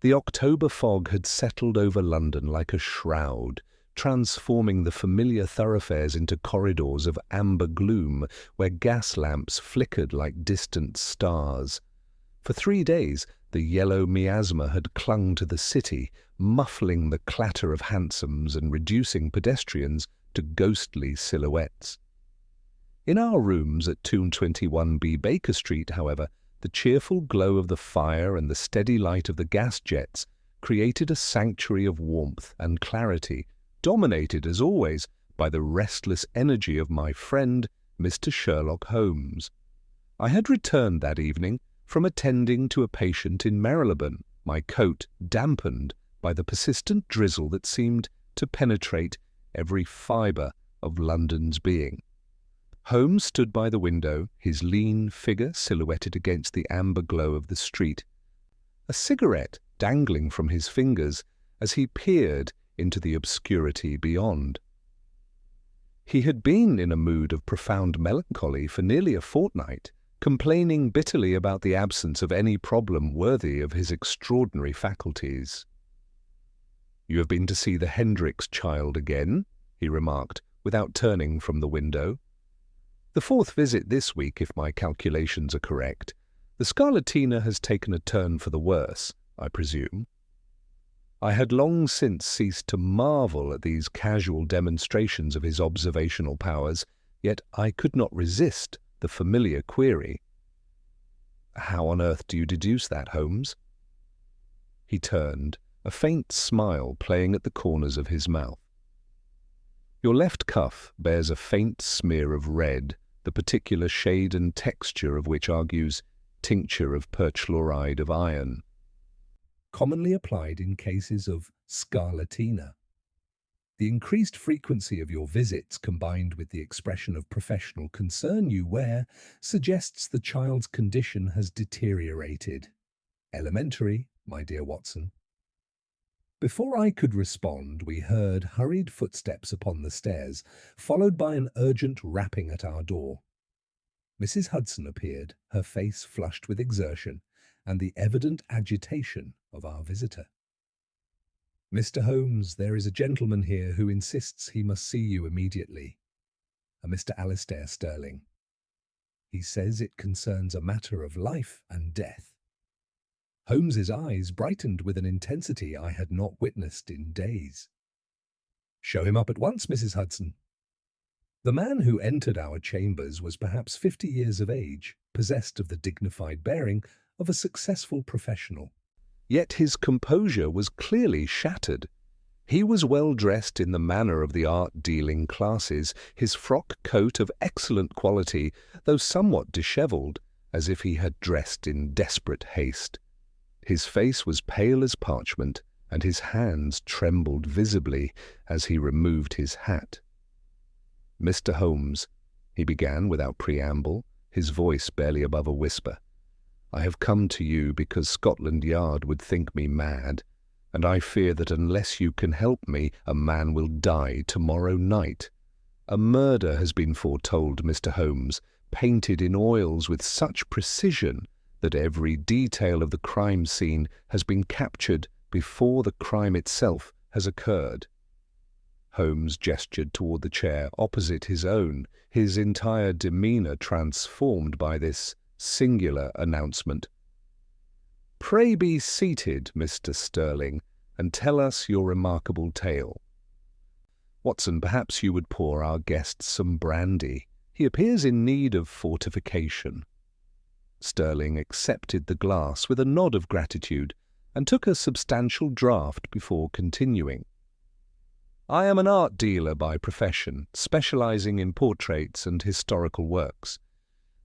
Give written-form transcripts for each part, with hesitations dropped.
The October fog had settled over London like a shroud, transforming the familiar thoroughfares into corridors of amber gloom where gas lamps flickered like distant stars. For 3 days, the yellow miasma had clung to the city, muffling the clatter of hansoms and reducing pedestrians to ghostly silhouettes. In our rooms at 221B Baker Street, however, the cheerful glow of the fire and the steady light of the gas jets created a sanctuary of warmth and clarity, dominated, as always, by the restless energy of my friend, Mr. Sherlock Holmes. I had returned that evening from attending to a patient in Marylebone, my coat dampened by the persistent drizzle that seemed to penetrate every fibre of London's being. Holmes stood by the window, his lean figure silhouetted against the amber glow of the street, a cigarette dangling from his fingers as he peered into the obscurity beyond. He had been in a mood of profound melancholy for nearly a fortnight, complaining bitterly about the absence of any problem worthy of his extraordinary faculties. "You have been to see the Hendricks child again?" he remarked, without turning from the window. "The 4th visit this week, if my calculations are correct. The scarlatina has taken a turn for the worse, I presume." I had long since ceased to marvel at these casual demonstrations of his observational powers, yet I could not resist the familiar query. "How on earth do you deduce that, Holmes?" He turned, a faint smile playing at the corners of his mouth. "Your left cuff bears a faint smear of red, the particular shade and texture of which argues tincture of perchloride of iron, commonly applied in cases of scarlatina. The increased frequency of your visits, combined with the expression of professional concern you wear, suggests the child's condition has deteriorated. Elementary, my dear Watson." Before I could respond, we heard hurried footsteps upon the stairs, followed by an urgent rapping at our door. Mrs. Hudson appeared, her face flushed with exertion and the evident agitation of our visitor. "Mr. Holmes, there is a gentleman here who insists he must see you immediately. A Mr. Alistair Sterling. He says it concerns a matter of life and death." Holmes's eyes brightened with an intensity I had not witnessed in days. "Show him up at once, Mrs. Hudson." The man who entered our chambers was perhaps 50 years of age, possessed of the dignified bearing of a successful professional. Yet his composure was clearly shattered. He was well dressed in the manner of the art-dealing classes, his frock coat of excellent quality, though somewhat dishevelled, as if he had dressed in desperate haste. His face was pale as parchment, and his hands trembled visibly as he removed his hat. "Mr. Holmes," he began without preamble, his voice barely above a whisper, "I have come to you because Scotland Yard would think me mad, and I fear that unless you can help me, a man will die tomorrow night. A murder has been foretold, Mr. Holmes, painted in oils with such precision that every detail of the crime scene has been captured before the crime itself has occurred." Holmes gestured toward the chair opposite his own, his entire demeanour transformed by this singular announcement. "Pray be seated, Mr. Sterling, and tell us your remarkable tale. Watson, perhaps you would pour our guest some brandy. He appears in need of fortification." Sterling accepted the glass with a nod of gratitude and took a substantial draught before continuing. "I am an art dealer by profession, specializing in portraits and historical works.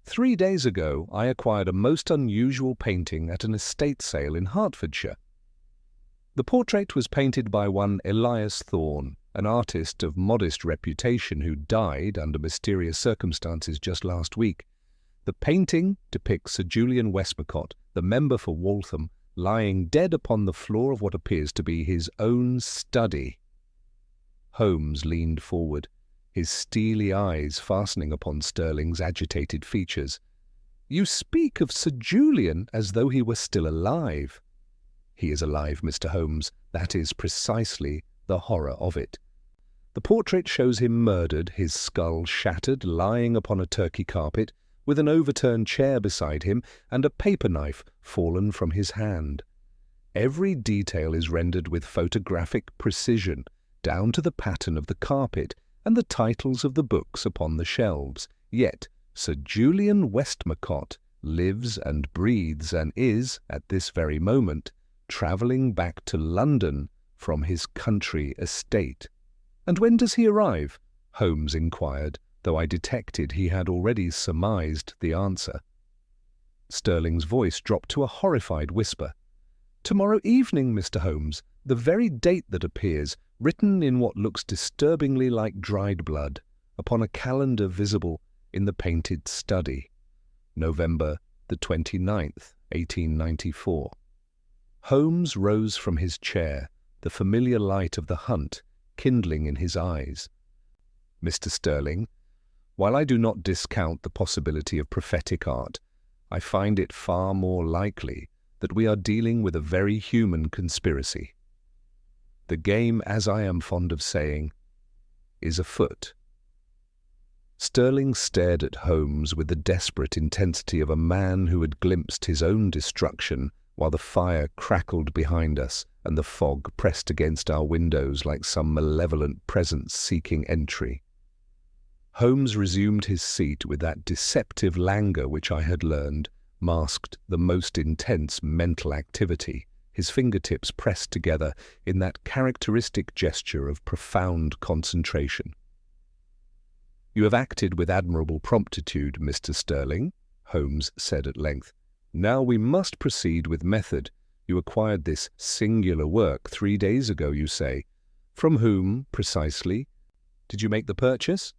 3 days ago, I acquired a most unusual painting at an estate sale in Hertfordshire. The portrait was painted by one Elias Thorne, an artist of modest reputation who died under mysterious circumstances just last week. The painting depicts Sir Julian Westmacott, the member for Waltham, lying dead upon the floor of what appears to be his own study." Holmes leaned forward, his steely eyes fastening upon Sterling's agitated features. "You speak of Sir Julian as though he were still alive." He is alive, Mr. Holmes. That is precisely the horror of it. The portrait shows him murdered, his skull shattered, lying upon a Turkey carpet, with an overturned chair beside him and a paper knife fallen from his hand. Every detail is rendered with photographic precision, down to the pattern of the carpet and the titles of the books upon the shelves. Yet Sir Julian Westmacott lives and breathes and is, at this very moment, travelling back to London from his country estate. "And when does he arrive?" Holmes inquired, though I detected he had already surmised the answer. Sterling's voice dropped to a horrified whisper. "Tomorrow evening, Mr. Holmes, the very date that appears, written in what looks disturbingly like dried blood, upon a calendar visible in the painted study. November the 29th, 1894. Holmes rose from his chair, the familiar light of the hunt kindling in his eyes. "Mr. Sterling, while I do not discount the possibility of prophetic art, I find it far more likely that we are dealing with a very human conspiracy. The game, as I am fond of saying, is afoot." Sterling stared at Holmes with the desperate intensity of a man who had glimpsed his own destruction while the fire crackled behind us and the fog pressed against our windows like some malevolent presence seeking entry. Holmes resumed his seat with that deceptive languor which I had learned masked the most intense mental activity, his fingertips pressed together in that characteristic gesture of profound concentration. "You have acted with admirable promptitude, Mr. Sterling," Holmes said at length. "Now we must proceed with method. You acquired this singular work 3 days ago, you say. From whom, precisely, did you make the purchase?"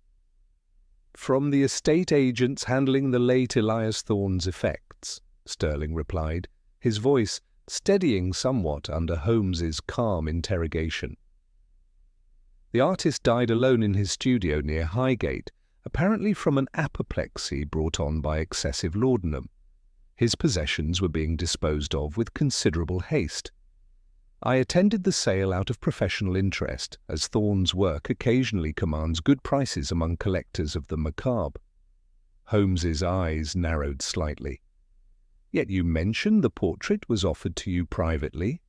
"From the estate agents handling the late Elias Thorne's effects," Sterling replied, his voice steadying somewhat under Holmes's calm interrogation. "The artist died alone in his studio near Highgate, apparently from an apoplexy brought on by excessive laudanum. His possessions were being disposed of with considerable haste. I attended the sale out of professional interest, as Thorne's work occasionally commands good prices among collectors of the macabre." Holmes's eyes narrowed slightly. "Yet you mentioned the portrait was offered to you privately."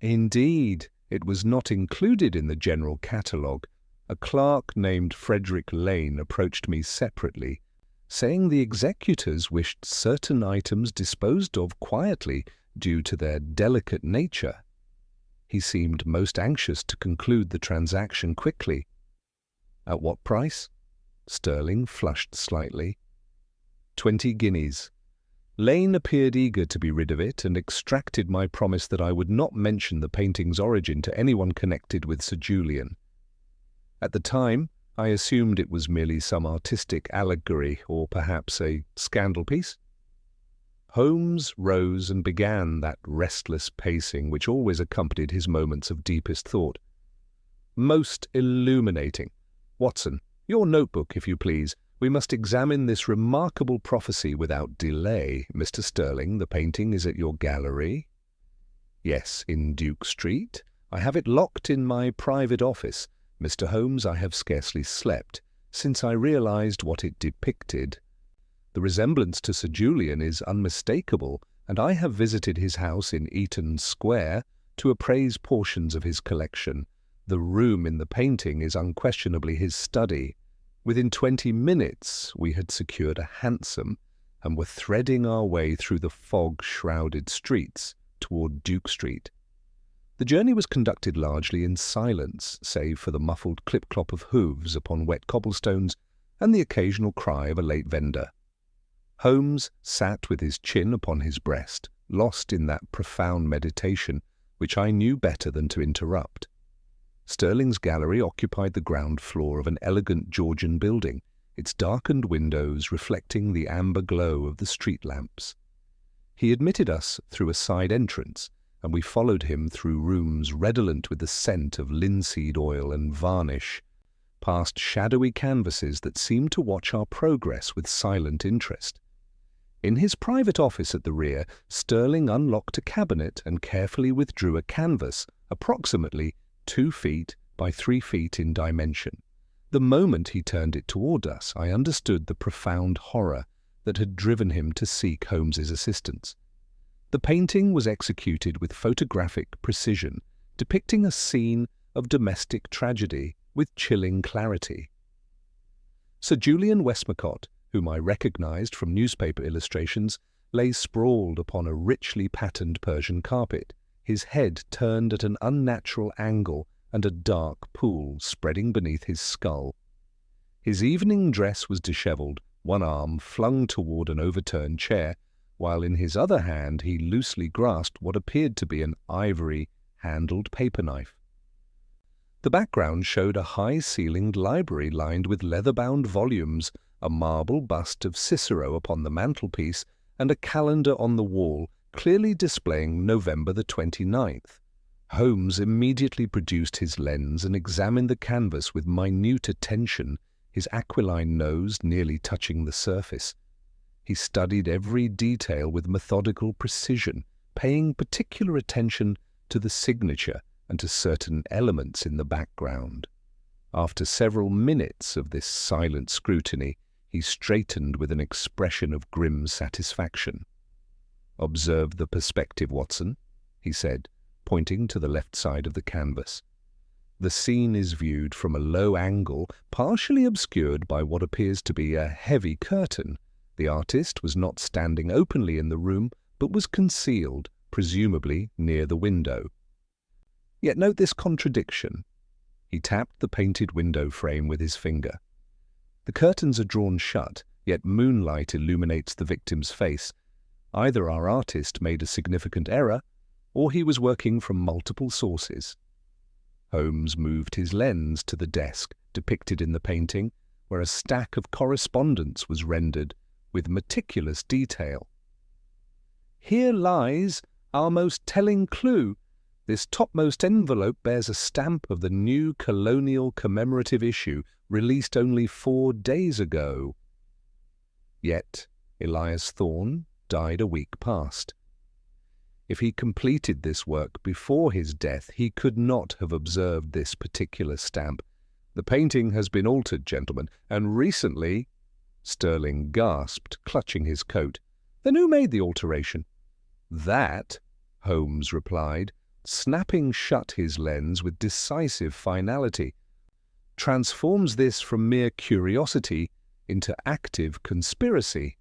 "Indeed, it was not included in the general catalogue. A clerk named Frederick Lane approached me separately, saying the executors wished certain items disposed of quietly due to their delicate nature. He seemed most anxious to conclude the transaction quickly." "At what price?" Sterling flushed slightly. 20 guineas. Lane appeared eager to be rid of it and extracted my promise that I would not mention the painting's origin to anyone connected with Sir Julian. At the time, I assumed it was merely some artistic allegory or perhaps a scandal piece. Holmes rose and began that restless pacing which always accompanied his moments of deepest thought. "Most illuminating. Watson, your notebook, if you please. We must examine this remarkable prophecy without delay. Mr. Sterling, the painting is at your gallery?" "Yes, in Duke Street. I have it locked in my private office. Mr. Holmes, I have scarcely slept since I realized what it depicted. The resemblance to Sir Julian is unmistakable, and I have visited his house in Eaton Square to appraise portions of his collection. The room in the painting is unquestionably his study. Within 20 minutes we had secured a hansom and were threading our way through the fog-shrouded streets toward Duke Street. The journey was conducted largely in silence, save for the muffled clip-clop of hooves upon wet cobblestones and the occasional cry of a late vendor. Holmes sat with his chin upon his breast, lost in that profound meditation which I knew better than to interrupt. Sterling's gallery occupied the ground floor of an elegant Georgian building, its darkened windows reflecting the amber glow of the street lamps. He admitted us through a side entrance, and we followed him through rooms redolent with the scent of linseed oil and varnish, past shadowy canvases that seemed to watch our progress with silent interest. In his private office at the rear, Sterling unlocked a cabinet and carefully withdrew a canvas, approximately 2 feet by 3 feet in dimension. The moment he turned it toward us, I understood the profound horror that had driven him to seek Holmes's assistance. The painting was executed with photographic precision, depicting a scene of domestic tragedy with chilling clarity. Sir Julian Westmacott, whom I recognized from newspaper illustrations, lay sprawled upon a richly patterned Persian carpet, his head turned at an unnatural angle and a dark pool spreading beneath his skull. His evening dress was dishevelled, one arm flung toward an overturned chair, while in his other hand he loosely grasped what appeared to be an ivory-handled paper knife. The background showed a high-ceilinged library lined with leather-bound volumes, a marble bust of Cicero upon the mantelpiece, and a calendar on the wall, clearly displaying November the 29th. Holmes immediately produced his lens and examined the canvas with minute attention, his aquiline nose nearly touching the surface. He studied every detail with methodical precision, paying particular attention to the signature and to certain elements in the background. After several minutes of this silent scrutiny, he straightened with an expression of grim satisfaction. "Observe the perspective, Watson," he said, pointing to the left side of the canvas. "The scene is viewed from a low angle, partially obscured by what appears to be a heavy curtain. The artist was not standing openly in the room, but was concealed, presumably near the window. Yet note this contradiction." He tapped the painted window frame with his finger. "The curtains are drawn shut, yet moonlight illuminates the victim's face. Either our artist made a significant error, or he was working from multiple sources." Holmes moved his lens to the desk depicted in the painting, where a stack of correspondence was rendered with meticulous detail. "Here lies our most telling clue. This topmost envelope bears a stamp of the new colonial commemorative issue, released only 4 days ago." Yet Elias Thorne died a week past. If he completed this work before his death, he could not have observed this particular stamp. "The painting has been altered, gentlemen, and recently—" Sterling gasped, clutching his coat. "Then who made the alteration?" "That," Holmes replied, snapping shut his lens with decisive finality, "transforms this from mere curiosity into active conspiracy.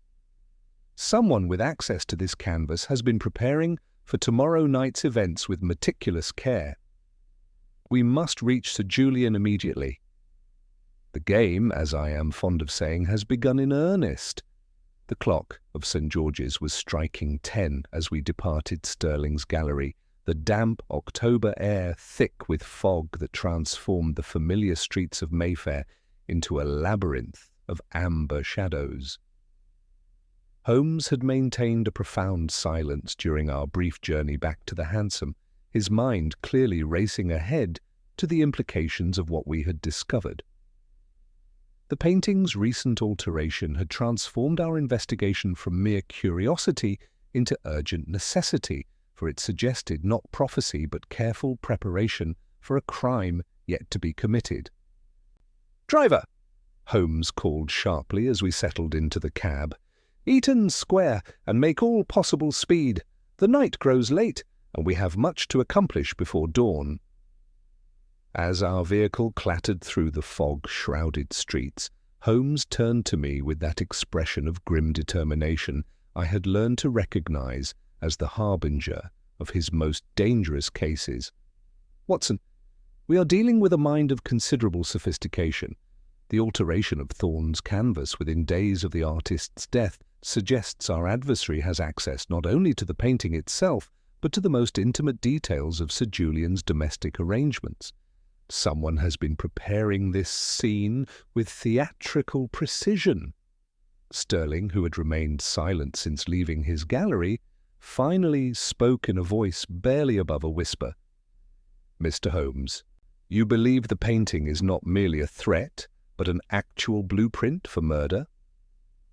Someone with access to this canvas has been preparing for tomorrow night's events with meticulous care. We must reach Sir Julian immediately. The game, as I am fond of saying, has begun in earnest." The clock of St. George's was striking 10 as we departed Sterling's gallery, the damp October air thick with fog that transformed the familiar streets of Mayfair into a labyrinth of amber shadows. Holmes had maintained a profound silence during our brief journey back to the hansom, his mind clearly racing ahead to the implications of what we had discovered. The painting's recent alteration had transformed our investigation from mere curiosity into urgent necessity, for it suggested not prophecy but careful preparation for a crime yet to be committed. "Driver!" Holmes called sharply as we settled into the cab. "Eaton Square, and make all possible speed. The night grows late, and we have much to accomplish before dawn." As our vehicle clattered through the fog-shrouded streets, Holmes turned to me with that expression of grim determination I had learned to recognize as the harbinger of his most dangerous cases. "Watson, we are dealing with a mind of considerable sophistication. The alteration of Thorne's canvas within days of the artist's death suggests our adversary has access not only to the painting itself, but to the most intimate details of Sir Julian's domestic arrangements. Someone has been preparing this scene with theatrical precision." Sterling, who had remained silent since leaving his gallery, finally spoke in a voice barely above a whisper. "Mr. Holmes, you believe the painting is not merely a threat, but an actual blueprint for murder?"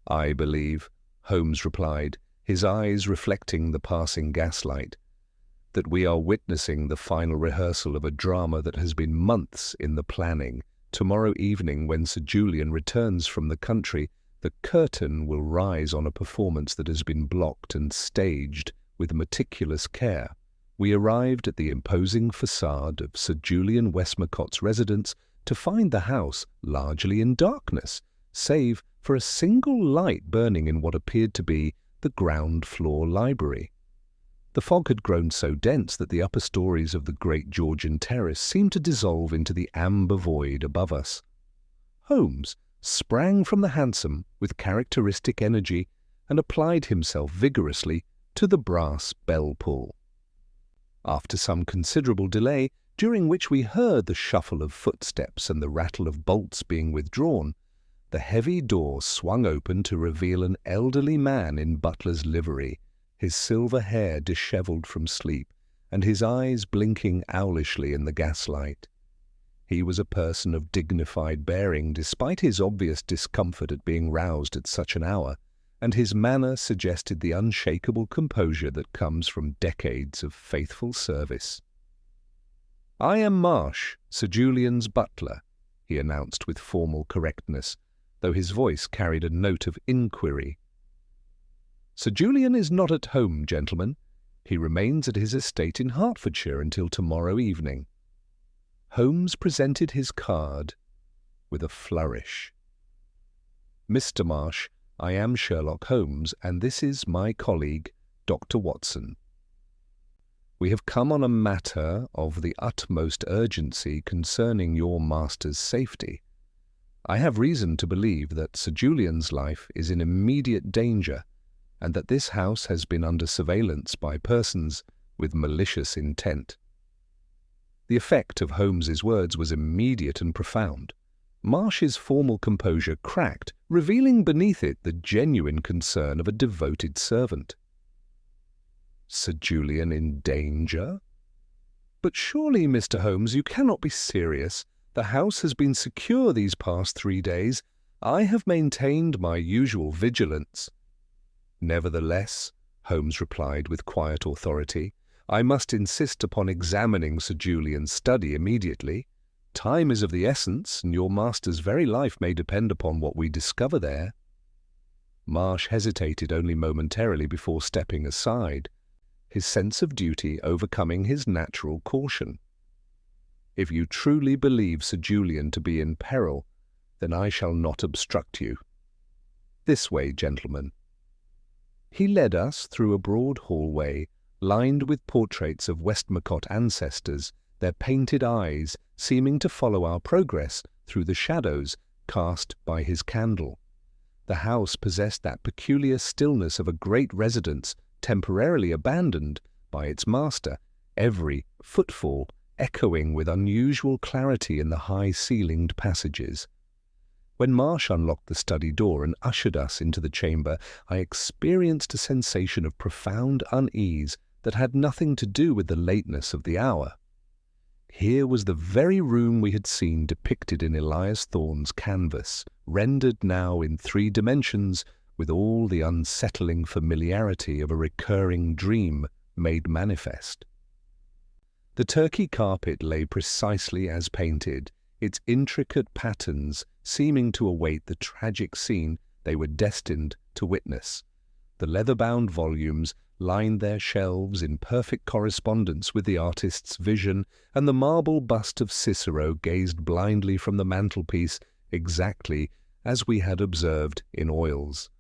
"I believe," Holmes replied, his eyes reflecting the passing gaslight. "That we are witnessing the final rehearsal of a drama that has been months in the planning. Tomorrow evening, when Sir Julian returns from the country, the curtain will rise on a performance that has been blocked and staged with meticulous care. We arrived at the imposing facade of Sir Julian Westmacott's residence to find the house largely in darkness, save for a single light burning in what appeared to be the ground-floor library. The fog had grown so dense that the upper stories of the great Georgian terrace seemed to dissolve into the amber void above us. Holmes sprang from the hansom with characteristic energy and applied himself vigorously to the brass bell-pull. After some considerable delay, during which we heard the shuffle of footsteps and the rattle of bolts being withdrawn, the heavy door swung open to reveal an elderly man in butler's livery, his silver hair dishevelled from sleep, and his eyes blinking owlishly in the gaslight. He was a person of dignified bearing, despite his obvious discomfort at being roused at such an hour, and his manner suggested the unshakable composure that comes from decades of faithful service. "I am Marsh, Sir Julian's butler," he announced with formal correctness, though his voice carried a note of inquiry. "Sir Julian is not at home, gentlemen. He remains at his estate in Hertfordshire until tomorrow evening." Holmes presented his card with a flourish. "Mr. Marsh, I am Sherlock Holmes, and this is my colleague, Dr. Watson. We have come on a matter of the utmost urgency concerning your master's safety. I have reason to believe that Sir Julian's life is in immediate danger, and that this house has been under surveillance by persons with malicious intent." The effect of Holmes's words was immediate and profound. Marsh's formal composure cracked, revealing beneath it the genuine concern of a devoted servant. "Sir Julian in danger? But surely, Mr. Holmes, you cannot be serious. The house has been secure these past 3 days. I have maintained my usual vigilance." "Nevertheless," Holmes replied with quiet authority, "I must insist upon examining Sir Julian's study immediately. Time is of the essence, and your master's very life may depend upon what we discover there." Marsh hesitated only momentarily before stepping aside, his sense of duty overcoming his natural caution. "If you truly believe Sir Julian to be in peril, then I shall not obstruct you. This way, gentlemen." He led us through a broad hallway lined with portraits of Westmacott ancestors, their painted eyes seeming to follow our progress through the shadows cast by his candle. The house possessed that peculiar stillness of a great residence temporarily abandoned by its master, every footfall echoing with unusual clarity in the high-ceilinged passages. When Marsh unlocked the study door and ushered us into the chamber, I experienced a sensation of profound unease that had nothing to do with the lateness of the hour. Here was the very room we had seen depicted in Elias Thorne's canvas, rendered now in 3 dimensions with all the unsettling familiarity of a recurring dream made manifest. The turkey carpet lay precisely as painted, its intricate patterns seeming to await the tragic scene they were destined to witness. The leather-bound volumes lined their shelves in perfect correspondence with the artist's vision, and the marble bust of Cicero gazed blindly from the mantelpiece exactly as we had observed in oils.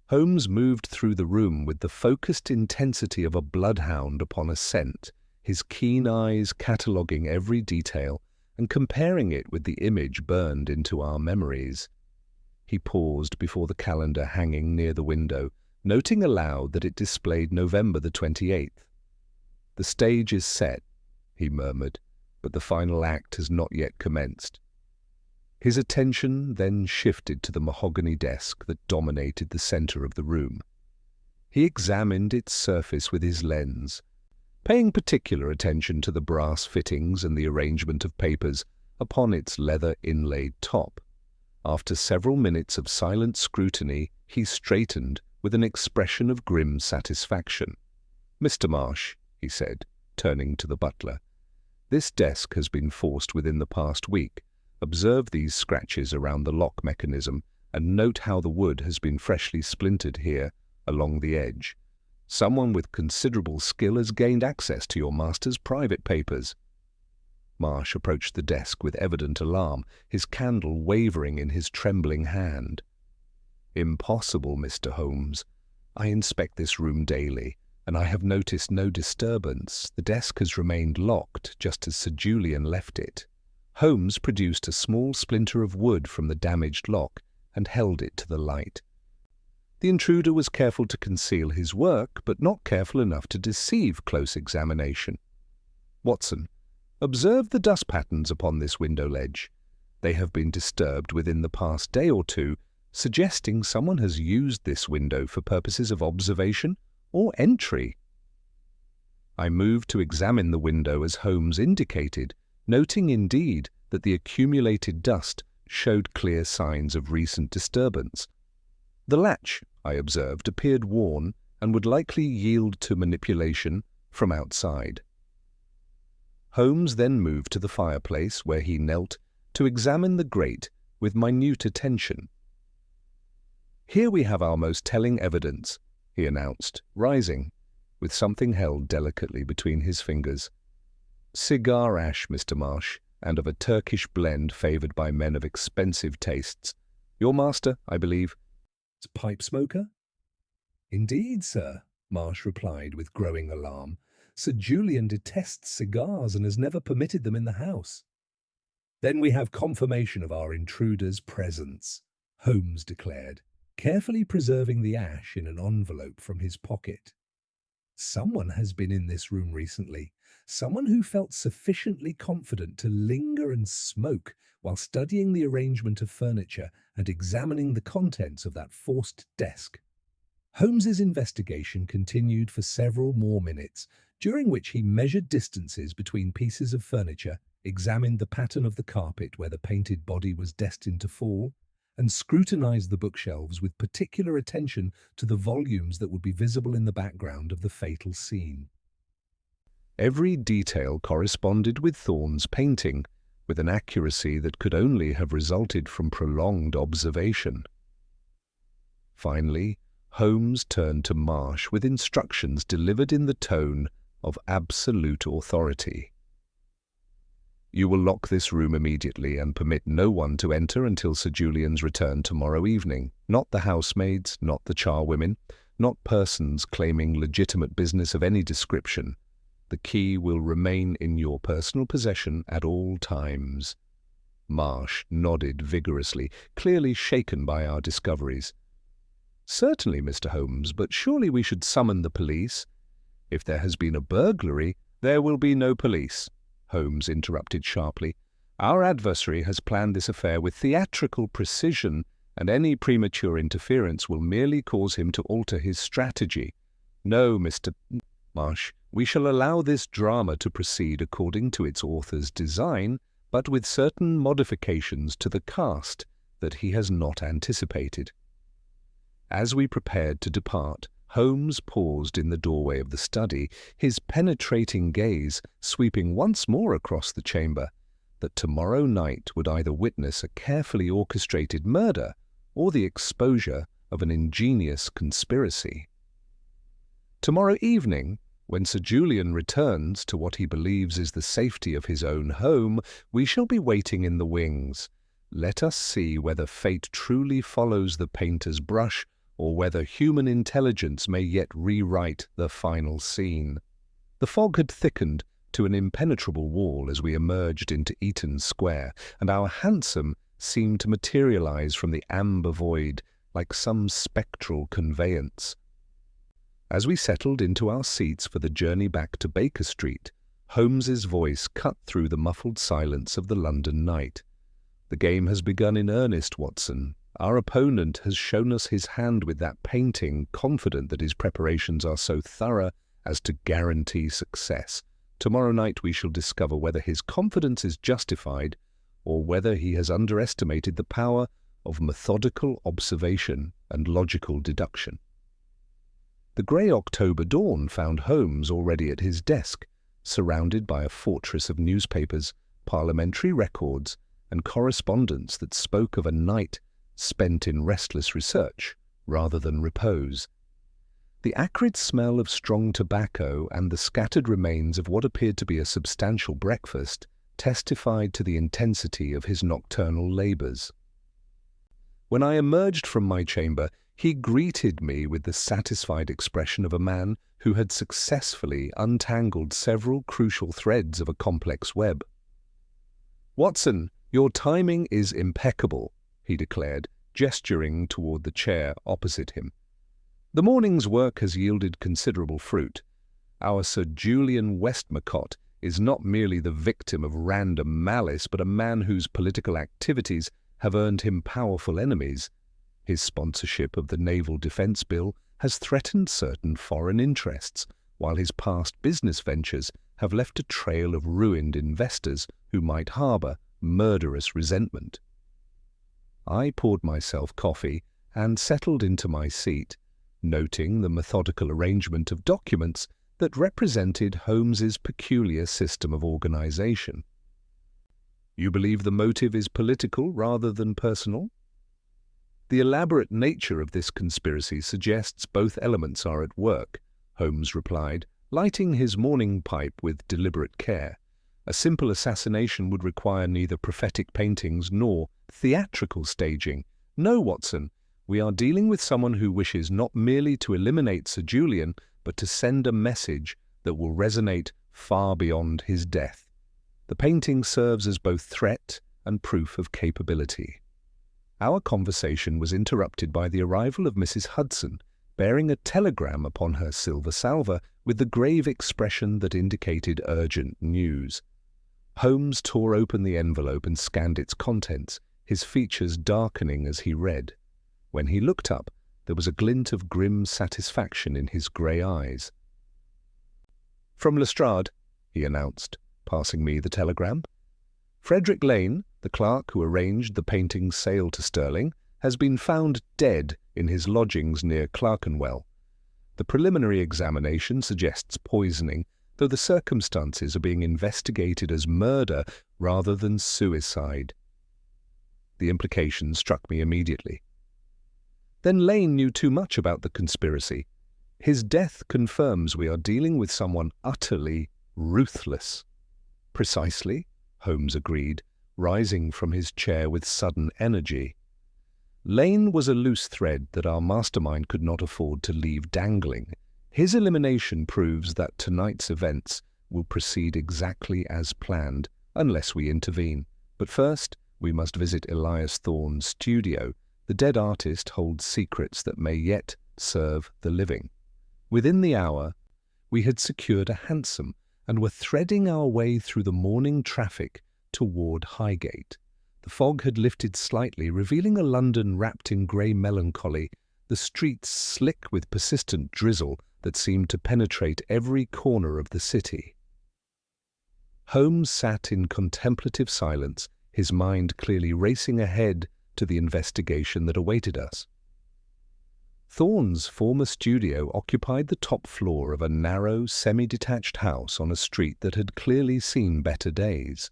Holmes moved through the room with the focused intensity of a bloodhound upon a scent, his keen eyes cataloguing every detail and comparing it with the image burned into our memories. He paused before the calendar hanging near the window, noting aloud that it displayed November the 28th. "The stage is set," he murmured, "but the final act has not yet commenced." His attention then shifted to the mahogany desk that dominated the centre of the room. He examined its surface with his lens, paying particular attention to the brass fittings and the arrangement of papers upon its leather-inlaid top. After several minutes of silent scrutiny, he straightened with an expression of grim satisfaction. "Mr. Marsh," he said, turning to the butler, "this desk has been forced within the past week. Observe these scratches around the lock mechanism and note how the wood has been freshly splintered here along the edge. Someone with considerable skill has gained access to your master's private papers." Marsh approached the desk with evident alarm, his candle wavering in his trembling hand. "Impossible, Mr. Holmes. I inspect this room daily, and I have noticed no disturbance. The desk has remained locked, just as Sir Julian left it." Holmes produced a small splinter of wood from the damaged lock and held it to the light. The intruder was careful to conceal his work, but not careful enough to deceive close examination. "Watson, observe the dust patterns upon this window ledge. They have been disturbed within the past day or two, suggesting someone has used this window for purposes of observation or entry." I moved to examine the window as Holmes indicated, noting indeed that the accumulated dust showed clear signs of recent disturbance. The latch, I observed, appeared worn and would likely yield to manipulation from outside. Holmes then moved to the fireplace, where he knelt to examine the grate with minute attention. "Here we have our most telling evidence," he announced, rising, with something held delicately between his fingers. "Cigar ash, Mr. Marsh, and of a Turkish blend favoured by men of expensive tastes. Your master, I believe, is a pipe smoker?" "Indeed, sir," Marsh replied with growing alarm. "Sir Julian detests cigars and has never permitted them in the house." "Then we have confirmation of our intruder's presence," Holmes declared, carefully preserving the ash in an envelope from his pocket. "Someone has been in this room recently, someone who felt sufficiently confident to linger and smoke while studying the arrangement of furniture and examining the contents of that forced desk." Holmes's investigation continued for several more minutes, during which he measured distances between pieces of furniture, examined the pattern of the carpet where the painted body was destined to fall, and scrutinized the bookshelves with particular attention to the volumes that would be visible in the background of the fatal scene. Every detail corresponded with Thorne's painting, with an accuracy that could only have resulted from prolonged observation. Finally, Holmes turned to Marsh with instructions delivered in the tone of absolute authority. "You will lock this room immediately and permit no one to enter until Sir Julian's return tomorrow evening. Not the housemaids, not the charwomen, not persons claiming legitimate business of any description. The key will remain in your personal possession at all times." Marsh nodded vigorously, clearly shaken by our discoveries. "Certainly, Mr. Holmes, but surely we should summon the police." "If there has been a burglary, there will be no police," Holmes interrupted sharply. "Our adversary has planned this affair with theatrical precision, and any premature interference will merely cause him to alter his strategy. No, Mr. Marsh, we shall allow this drama to proceed according to its author's design, but with certain modifications to the cast that he has not anticipated." As we prepared to depart, Holmes paused in the doorway of the study, his penetrating gaze sweeping once more across the chamber, that tomorrow night would either witness a carefully orchestrated murder or the exposure of an ingenious conspiracy. "Tomorrow evening, when Sir Julian returns to what he believes is the safety of his own home, we shall be waiting in the wings. Let us see whether fate truly follows the painter's brush, or whether human intelligence may yet rewrite the final scene." The fog had thickened to an impenetrable wall as we emerged into Eaton Square, and our hansom seemed to materialize from the amber void like some spectral conveyance. As we settled into our seats for the journey back to Baker Street, Holmes's voice cut through the muffled silence of the London night. "The game has begun in earnest, Watson. Our opponent has shown us his hand with that painting, confident that his preparations are so thorough as to guarantee success. Tomorrow night we shall discover whether his confidence is justified or whether he has underestimated the power of methodical observation and logical deduction." The grey October dawn found Holmes already at his desk, surrounded by a fortress of newspapers, parliamentary records, and correspondence that spoke of a night spent in restless research rather than repose. The acrid smell of strong tobacco and the scattered remains of what appeared to be a substantial breakfast testified to the intensity of his nocturnal labours. When I emerged from my chamber, he greeted me with the satisfied expression of a man who had successfully untangled several crucial threads of a complex web. "Watson, your timing is impeccable," he declared, gesturing toward the chair opposite him. "The morning's work has yielded considerable fruit. Our Sir Julian Westmacott is not merely the victim of random malice, but a man whose political activities have earned him powerful enemies. His sponsorship of the Naval Defence Bill has threatened certain foreign interests, while his past business ventures have left a trail of ruined investors who might harbour murderous resentment." I poured myself coffee and settled into my seat, noting the methodical arrangement of documents that represented Holmes's peculiar system of organization. "You believe the motive is political rather than personal?" "The elaborate nature of this conspiracy suggests both elements are at work," Holmes replied, lighting his morning pipe with deliberate care. "A simple assassination would require neither prophetic paintings nor theatrical staging. No, Watson, we are dealing with someone who wishes not merely to eliminate Sir Julian, but to send a message that will resonate far beyond his death. The painting serves as both threat and proof of capability." Our conversation was interrupted by the arrival of Mrs. Hudson, bearing a telegram upon her silver salver with the grave expression that indicated urgent news. Holmes tore open the envelope and scanned its contents, his features darkening as he read. When he looked up, there was a glint of grim satisfaction in his grey eyes. "From Lestrade," he announced, passing me the telegram. "Frederick Lane, the clerk who arranged the painting's sale to Stirling, has been found dead in his lodgings near Clerkenwell. The preliminary examination suggests poisoning, though the circumstances are being investigated as murder rather than suicide." The implication struck me immediately. "Then Lane knew too much about the conspiracy. His death confirms we are dealing with someone utterly ruthless." "Precisely," Holmes agreed, rising from his chair with sudden energy. "Lane was a loose thread that our mastermind could not afford to leave dangling. His elimination proves that tonight's events will proceed exactly as planned, unless we intervene. But first, we must visit Elias Thorne's studio. The dead artist holds secrets that may yet serve the living." Within the hour, we had secured a hansom and were threading our way through the morning traffic toward Highgate. The fog had lifted slightly, revealing a London wrapped in grey melancholy, the streets slick with persistent drizzle that seemed to penetrate every corner of the city. Holmes sat in contemplative silence, his mind clearly racing ahead to the investigation that awaited us. Thorne's former studio occupied the top floor of a narrow, semi-detached house on a street that had clearly seen better days.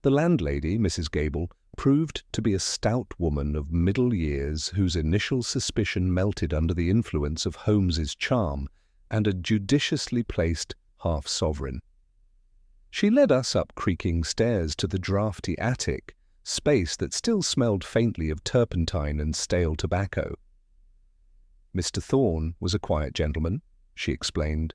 The landlady, Mrs. Gable, proved to be a stout woman of middle years whose initial suspicion melted under the influence of Holmes's charm and a judiciously placed half-sovereign. She led us up creaking stairs to the draughty attic, space that still smelled faintly of turpentine and stale tobacco. "Mr. Thorne was a quiet gentleman," she explained.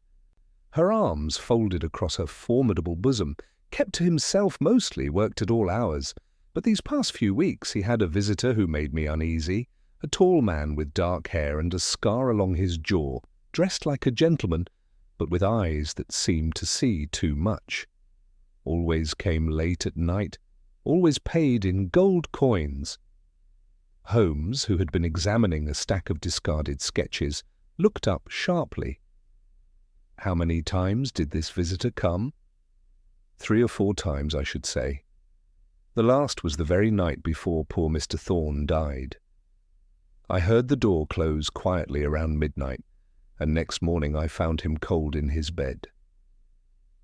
Her arms, folded across her formidable bosom, kept to himself mostly, worked at all hours. But these past few weeks he had a visitor who made me uneasy, a tall man with dark hair and a scar along his jaw, dressed like a gentleman, but with eyes that seemed to see too much. Always came late at night, always paid in gold coins. Holmes, who had been examining a stack of discarded sketches, looked up sharply. "How many times did this visitor come?" "3 or 4 times, I should say. The last was the very night before poor Mr. Thorne died. I heard the door close quietly around midnight, and next morning I found him cold in his bed.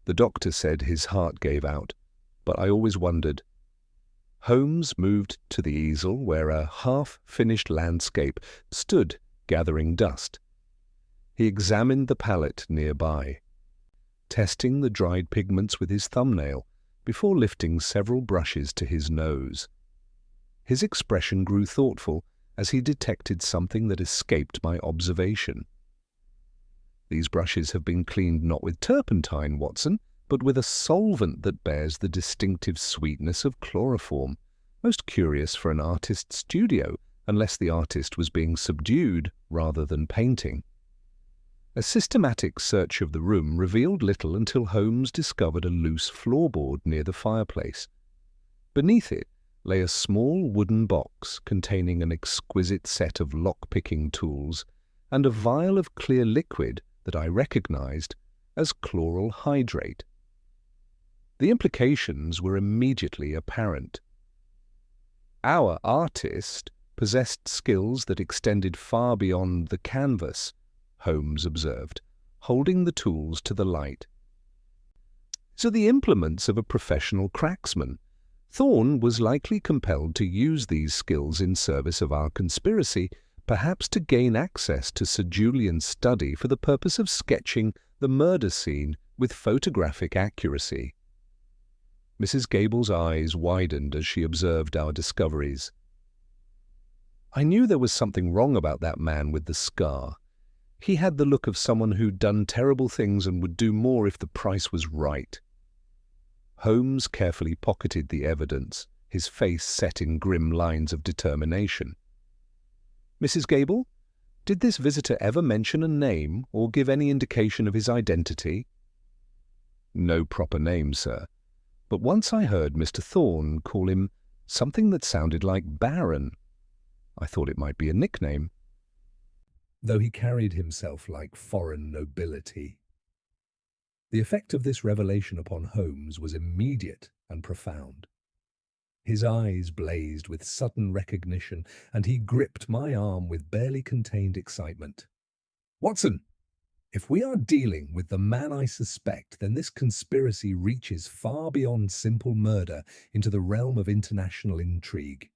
The doctor said his heart gave out, but I always wondered. Holmes moved to the easel where a half-finished landscape stood gathering dust. He examined the palette nearby, testing the dried pigments with his thumbnail before lifting several brushes to his nose. His expression grew thoughtful as he detected something that escaped my observation. "These brushes have been cleaned not with turpentine, Watson, but with a solvent that bears the distinctive sweetness of chloroform. Most curious for an artist's studio, unless the artist was being subdued rather than painting." A systematic search of the room revealed little until Holmes discovered a loose floorboard near the fireplace. Beneath it lay a small wooden box containing an exquisite set of lock-picking tools and a vial of clear liquid that I recognized as chloral hydrate. The implications were immediately apparent. Our artist possessed skills that extended far beyond the canvas, Holmes observed, holding the tools to the light. So the implements of a professional cracksman. Thorne was likely compelled to use these skills in service of our conspiracy, perhaps to gain access to Sir Julian's study for the purpose of sketching the murder scene with photographic accuracy. Mrs. Gable's eyes widened as she observed our discoveries. "I knew there was something wrong about that man with the scar. He had the look of someone who'd done terrible things and would do more if the price was right." Holmes carefully pocketed the evidence, his face set in grim lines of determination. "Mrs. Gable, did this visitor ever mention a name or give any indication of his identity?" "No proper name, sir. But once I heard Mr. Thorne call him something that sounded like Baron. I thought it might be a nickname, though he carried himself like foreign nobility." The effect of this revelation upon Holmes was immediate and profound. His eyes blazed with sudden recognition, and he gripped my arm with barely contained excitement. "Watson, if we are dealing with the man I suspect, then this conspiracy reaches far beyond simple murder into the realm of international intrigue.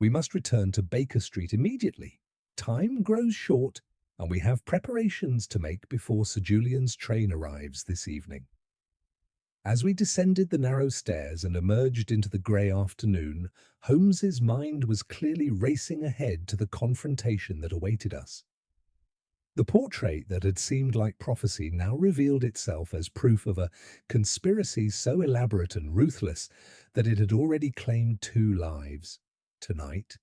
We must return to Baker Street immediately. Time grows short, and we have preparations to make before Sir Julian's train arrives this evening." As we descended the narrow stairs and emerged into the grey afternoon, Holmes's mind was clearly racing ahead to the confrontation that awaited us. The portrait that had seemed like prophecy now revealed itself as proof of a conspiracy so elaborate and ruthless that it had already claimed 2 lives. Tonight,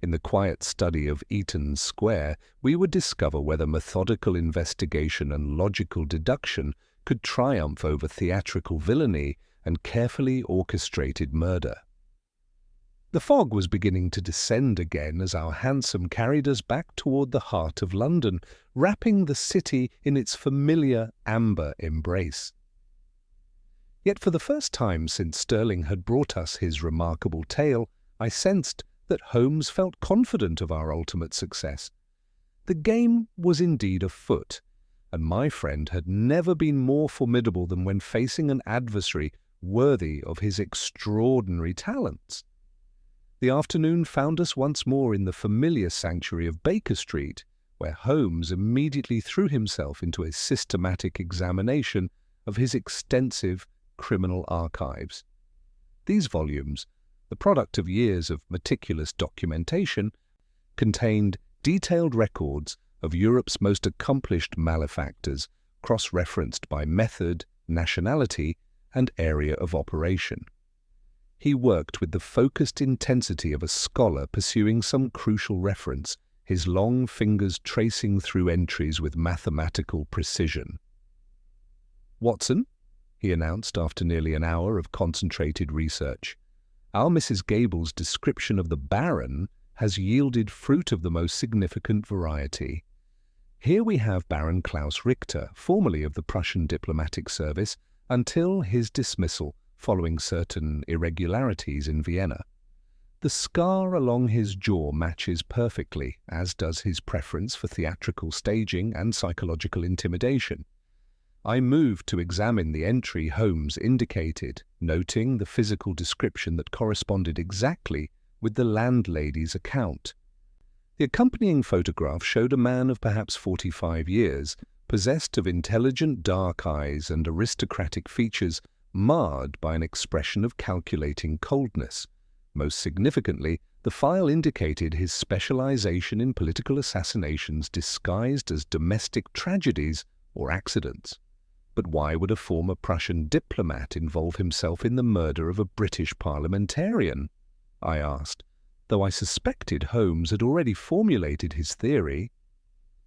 in the quiet study of Eaton Square, we would discover whether methodical investigation and logical deduction could triumph over theatrical villainy and carefully orchestrated murder. The fog was beginning to descend again as our hansom carried us back toward the heart of London, wrapping the city in its familiar amber embrace. Yet for the first time since Sterling had brought us his remarkable tale, I sensed that Holmes felt confident of our ultimate success. The game was indeed afoot, and my friend had never been more formidable than when facing an adversary worthy of his extraordinary talents. The afternoon found us once more in the familiar sanctuary of Baker Street, where Holmes immediately threw himself into a systematic examination of his extensive criminal archives. These volumes, the product of years of meticulous documentation, contained detailed records of Europe's most accomplished malefactors, cross-referenced by method, nationality, and area of operation. He worked with the focused intensity of a scholar pursuing some crucial reference, his long fingers tracing through entries with mathematical precision. "Watson," he announced after nearly an hour of concentrated research, "our Mrs. Gable's description of the Baron has yielded fruit of the most significant variety. Here we have Baron Klaus Richter, formerly of the Prussian diplomatic service, until his dismissal following certain irregularities in Vienna. The scar along his jaw matches perfectly, as does his preference for theatrical staging and psychological intimidation. I moved to examine the entry Holmes indicated, noting the physical description that corresponded exactly with the landlady's account. The accompanying photograph showed a man of perhaps 45 years, possessed of intelligent dark eyes and aristocratic features marred by an expression of calculating coldness. Most significantly, the file indicated his specialization in political assassinations disguised as domestic tragedies or accidents. But why would a former Prussian diplomat involve himself in the murder of a British parliamentarian? I asked, though I suspected Holmes had already formulated his theory.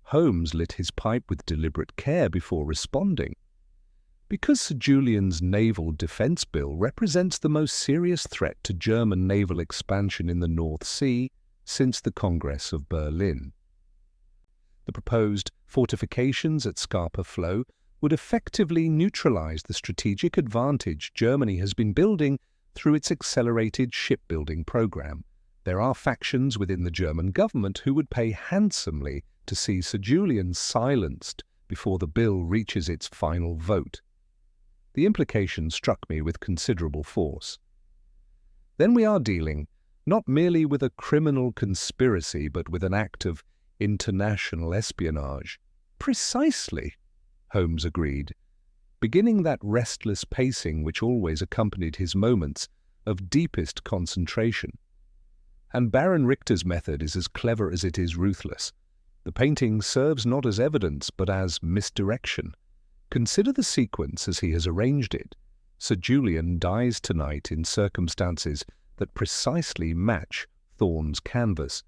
Holmes lit his pipe with deliberate care before responding. Because Sir Julian's naval defence bill represents the most serious threat to German naval expansion in the North Sea since the Congress of Berlin. The proposed fortifications at Scapa Flow would effectively neutralize the strategic advantage Germany has been building through its accelerated shipbuilding program. There are factions within the German government who would pay handsomely to see Sir Julian silenced before the bill reaches its final vote. The implication struck me with considerable force. Then we are dealing not merely with a criminal conspiracy, but with an act of international espionage. Precisely, Holmes agreed, beginning that restless pacing which always accompanied his moments of deepest concentration. And Baron Richter's method is as clever as it is ruthless. The painting serves not as evidence, but as misdirection. Consider the sequence as he has arranged it. Sir Julian dies tonight in circumstances that precisely match Thorne's canvas.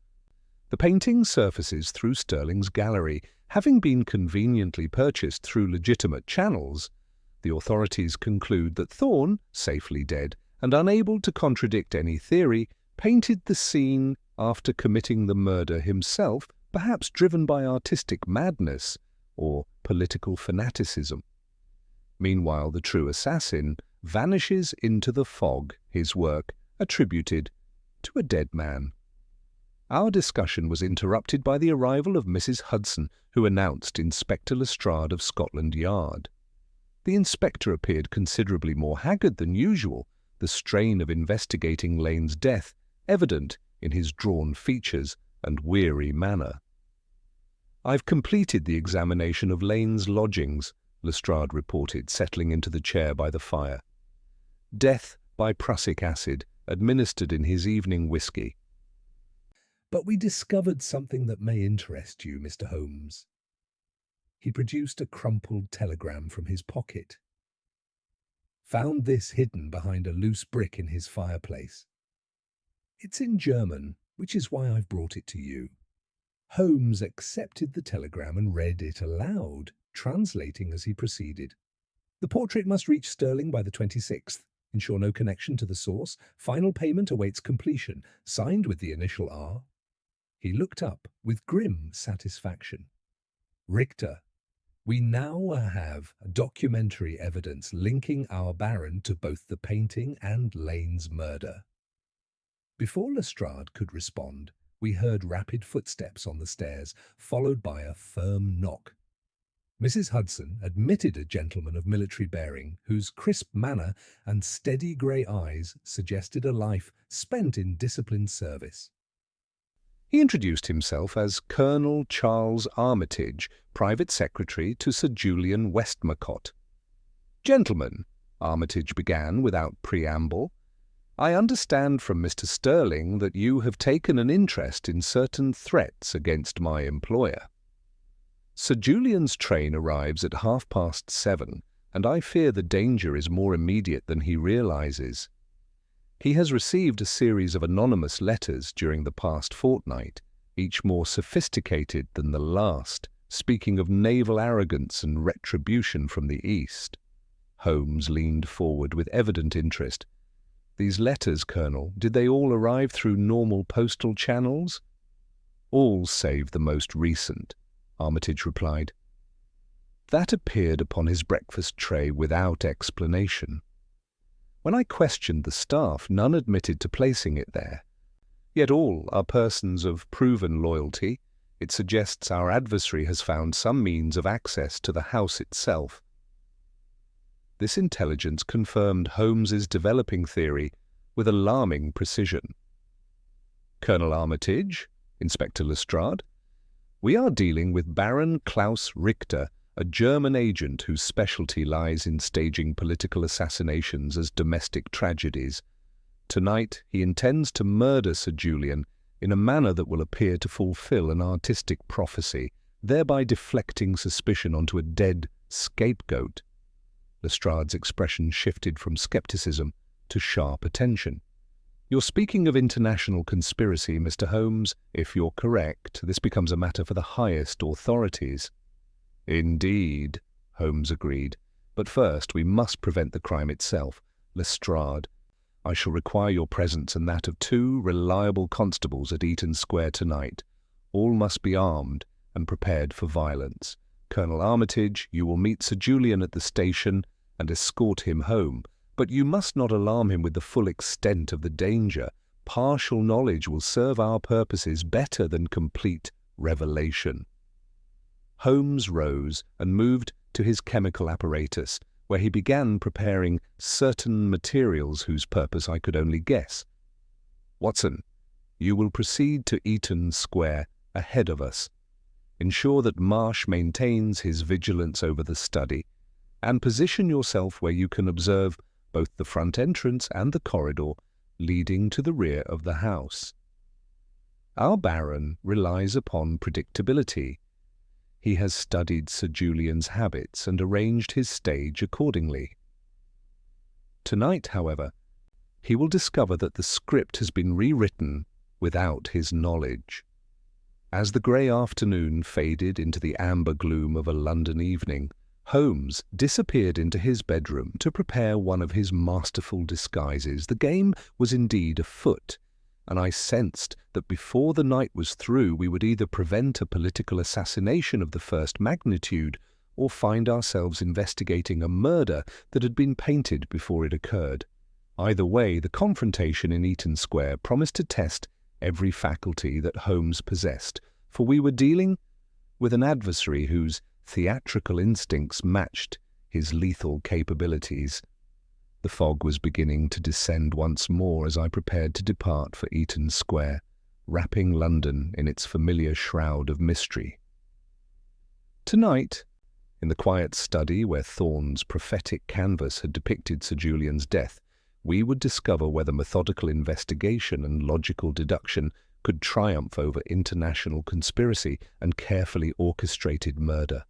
The painting surfaces through Sterling's gallery. Having been conveniently purchased through legitimate channels, the authorities conclude that Thorne, safely dead and unable to contradict any theory, painted the scene after committing the murder himself, perhaps driven by artistic madness or political fanaticism. Meanwhile, the true assassin vanishes into the fog, his work attributed to a dead man. Our discussion was interrupted by the arrival of Mrs. Hudson, who announced Inspector Lestrade of Scotland Yard. The inspector appeared considerably more haggard than usual, the strain of investigating Lane's death evident in his drawn features and weary manner. "I've completed the examination of Lane's lodgings," Lestrade reported, settling into the chair by the fire. "Death by prussic acid, administered in his evening whisky. But we discovered something that may interest you, Mr. Holmes." He produced a crumpled telegram from his pocket. "Found this hidden behind a loose brick in his fireplace. It's in German, which is why I've brought it to you." Holmes accepted the telegram and read it aloud, translating as he proceeded. "The portrait must reach Sterling by the 26th. Ensure no connection to the source. Final payment awaits completion. Signed with the initial R." He looked up with grim satisfaction. "Richter, we now have documentary evidence linking our Baron to both the painting and Lane's murder." Before Lestrade could respond, we heard rapid footsteps on the stairs, followed by a firm knock. Mrs. Hudson admitted a gentleman of military bearing, whose crisp manner and steady grey eyes suggested a life spent in disciplined service. He introduced himself as Colonel Charles Armitage, private secretary to Sir Julian Westmacott. "Gentlemen," Armitage began without preamble, "I understand from Mr. Sterling that you have taken an interest in certain threats against my employer. Sir Julian's train arrives at 7:30, and I fear the danger is more immediate than he realizes. He has received a series of anonymous letters during the past fortnight, each more sophisticated than the last, speaking of naval arrogance and retribution from the East." Holmes leaned forward with evident interest. "These letters, Colonel, did they all arrive through normal postal channels?" "All save the most recent," Armitage replied. That appeared upon his breakfast tray without explanation. When I questioned the staff, none admitted to placing it there. Yet all are persons of proven loyalty. It suggests our adversary has found some means of access to the house itself. This intelligence confirmed Holmes's developing theory with alarming precision. Colonel Armitage, Inspector Lestrade, we are dealing with Baron Klaus Richter, a German agent whose specialty lies in staging political assassinations as domestic tragedies. Tonight he intends to murder Sir Julian in a manner that will appear to fulfill an artistic prophecy, thereby deflecting suspicion onto a dead scapegoat. Lestrade's expression shifted from skepticism to sharp attention. You're speaking of international conspiracy, Mr. Holmes. If you're correct, this becomes a matter for the highest authorities. Indeed, Holmes agreed. But first we must prevent the crime itself. Lestrade, I shall require your presence and that of 2 reliable constables at Eaton Square tonight. All must be armed and prepared for violence. Colonel Armitage, you will meet Sir Julian at the station and escort him home. But you must not alarm him with the full extent of the danger. Partial knowledge will serve our purposes better than complete revelation. Holmes rose and moved to his chemical apparatus, where he began preparing certain materials whose purpose I could only guess. Watson, you will proceed to Eaton Square ahead of us. Ensure that Marsh maintains his vigilance over the study, and position yourself where you can observe both the front entrance and the corridor leading to the rear of the house. Our Baron relies upon predictability. He has studied Sir Julian's habits and arranged his stage accordingly. Tonight, however, he will discover that the script has been rewritten without his knowledge. As the grey afternoon faded into the amber gloom of a London evening, Holmes disappeared into his bedroom to prepare one of his masterful disguises. The game was indeed afoot, and I sensed that before the night was through we would either prevent a political assassination of the first magnitude or find ourselves investigating a murder that had been painted before it occurred. Either way, the confrontation in Eaton Square promised to test every faculty that Holmes possessed, for we were dealing with an adversary whose theatrical instincts matched his lethal capabilities. The fog was beginning to descend once more as I prepared to depart for Eaton Square, wrapping London in its familiar shroud of mystery. Tonight, in the quiet study where Thorne's prophetic canvas had depicted Sir Julian's death, we would discover whether methodical investigation and logical deduction could triumph over international conspiracy and carefully orchestrated murder.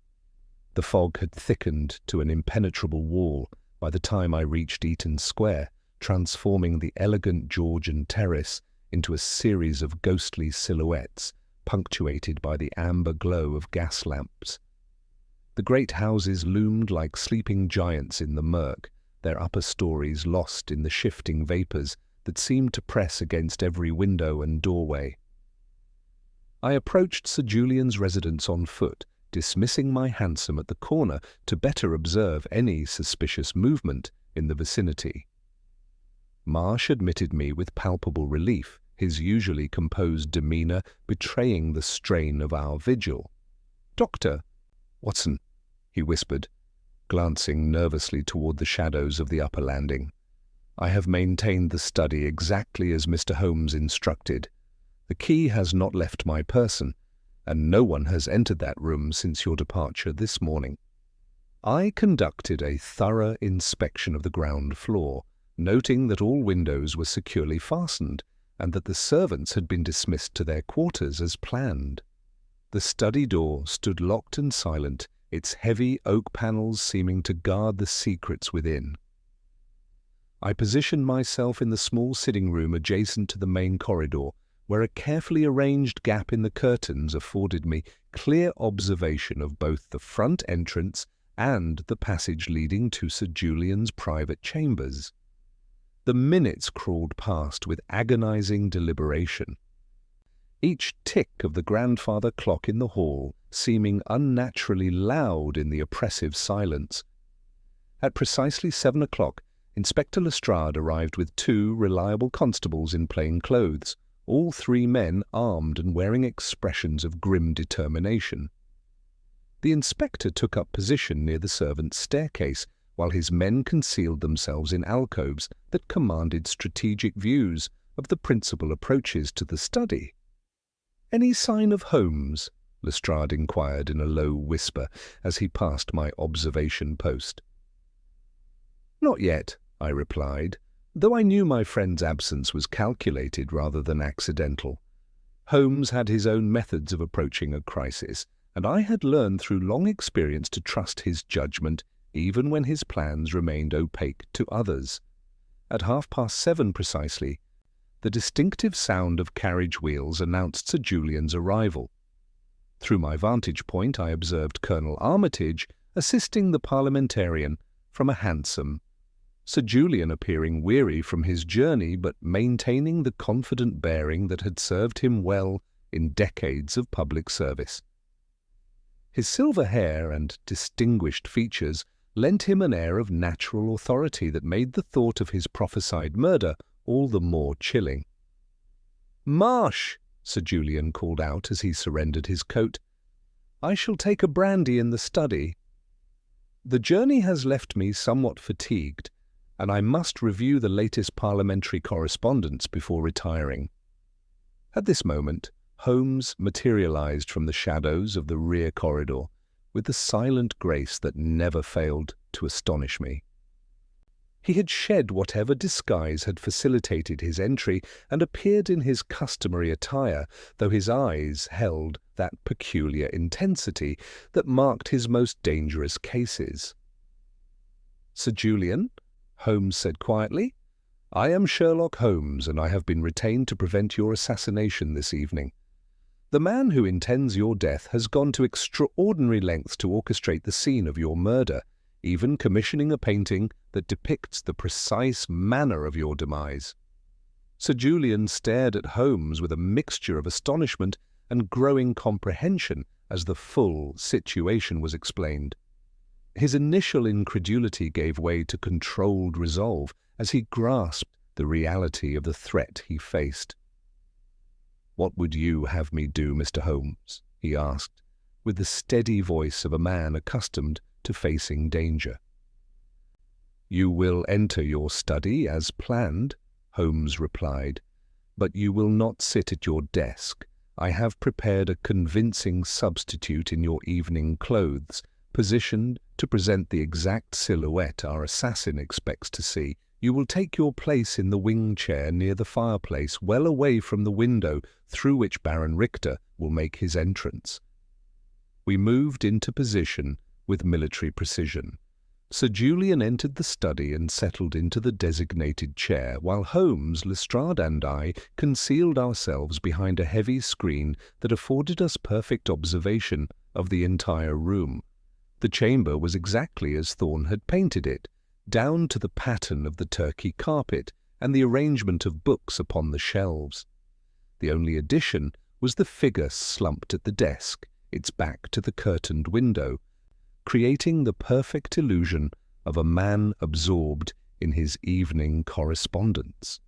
The fog had thickened to an impenetrable wall by the time I reached Eaton Square, transforming the elegant Georgian terrace into a series of ghostly silhouettes, punctuated by the amber glow of gas lamps. The great houses loomed like sleeping giants in the murk, their upper stories lost in the shifting vapours that seemed to press against every window and doorway. I approached Sir Julian's residence on foot, dismissing my hansom at the corner to better observe any suspicious movement in the vicinity. Marsh admitted me with palpable relief, his usually composed demeanour betraying the strain of our vigil. "Doctor, Watson," he whispered, glancing nervously toward the shadows of the upper landing. "I have maintained the study exactly as Mr. Holmes instructed. The key has not left my person, and no one has entered that room since your departure this morning." I conducted a thorough inspection of the ground floor, noting that all windows were securely fastened and that the servants had been dismissed to their quarters as planned. The study door stood locked and silent, its heavy oak panels seeming to guard the secrets within. I positioned myself in the small sitting room adjacent to the main corridor, where a carefully arranged gap in the curtains afforded me clear observation of both the front entrance and the passage leading to Sir Julian's private chambers. The minutes crawled past with agonizing deliberation, each tick of the grandfather clock in the hall seeming unnaturally loud in the oppressive silence. At precisely 7 o'clock, Inspector Lestrade arrived with 2 reliable constables in plain clothes, all three men armed and wearing expressions of grim determination. The inspector took up position near the servants' staircase, while his men concealed themselves in alcoves that commanded strategic views of the principal approaches to the study. "Any sign of Holmes?" Lestrade inquired in a low whisper as he passed my observation post. "Not yet," I replied, though I knew my friend's absence was calculated rather than accidental. Holmes had his own methods of approaching a crisis, and I had learned through long experience to trust his judgment even when his plans remained opaque to others. At 7:30 precisely, the distinctive sound of carriage wheels announced Sir Julian's arrival. Through my vantage point I observed Colonel Armitage assisting the parliamentarian from a hansom, Sir Julian appearing weary from his journey but maintaining the confident bearing that had served him well in decades of public service. His silver hair and distinguished features lent him an air of natural authority that made the thought of his prophesied murder all the more chilling. "Marsh!" Sir Julian called out as he surrendered his coat. "I shall take a brandy in the study. The journey has left me somewhat fatigued, and I must review the latest parliamentary correspondence before retiring." At this moment, Holmes materialized from the shadows of the rear corridor with the silent grace that never failed to astonish me. He had shed whatever disguise had facilitated his entry and appeared in his customary attire, though his eyes held that peculiar intensity that marked his most dangerous cases. "Sir Julian," Holmes said quietly, "I am Sherlock Holmes, and I have been retained to prevent your assassination this evening. The man who intends your death has gone to extraordinary lengths to orchestrate the scene of your murder, even commissioning a painting that depicts the precise manner of your demise." Sir Julian stared at Holmes with a mixture of astonishment and growing comprehension as the full situation was explained. His initial incredulity gave way to controlled resolve as he grasped the reality of the threat he faced. "What would you have me do, Mr. Holmes?" he asked, with the steady voice of a man accustomed to facing danger. "You will enter your study as planned," Holmes replied, "but you will not sit at your desk. I have prepared a convincing substitute in your evening clothes, positioned to present the exact silhouette our assassin expects to see. You will take your place in the wing chair near the fireplace, well away from the window through which Baron Richter will make his entrance." We moved into position with military precision. Sir Julian entered the study and settled into the designated chair, while Holmes, Lestrade and I concealed ourselves behind a heavy screen that afforded us perfect observation of the entire room. The chamber was exactly as Thorne had painted it, down to the pattern of the Turkey carpet and the arrangement of books upon the shelves. The only addition was the figure slumped at the desk, its back to the curtained window, creating the perfect illusion of a man absorbed in his evening correspondence.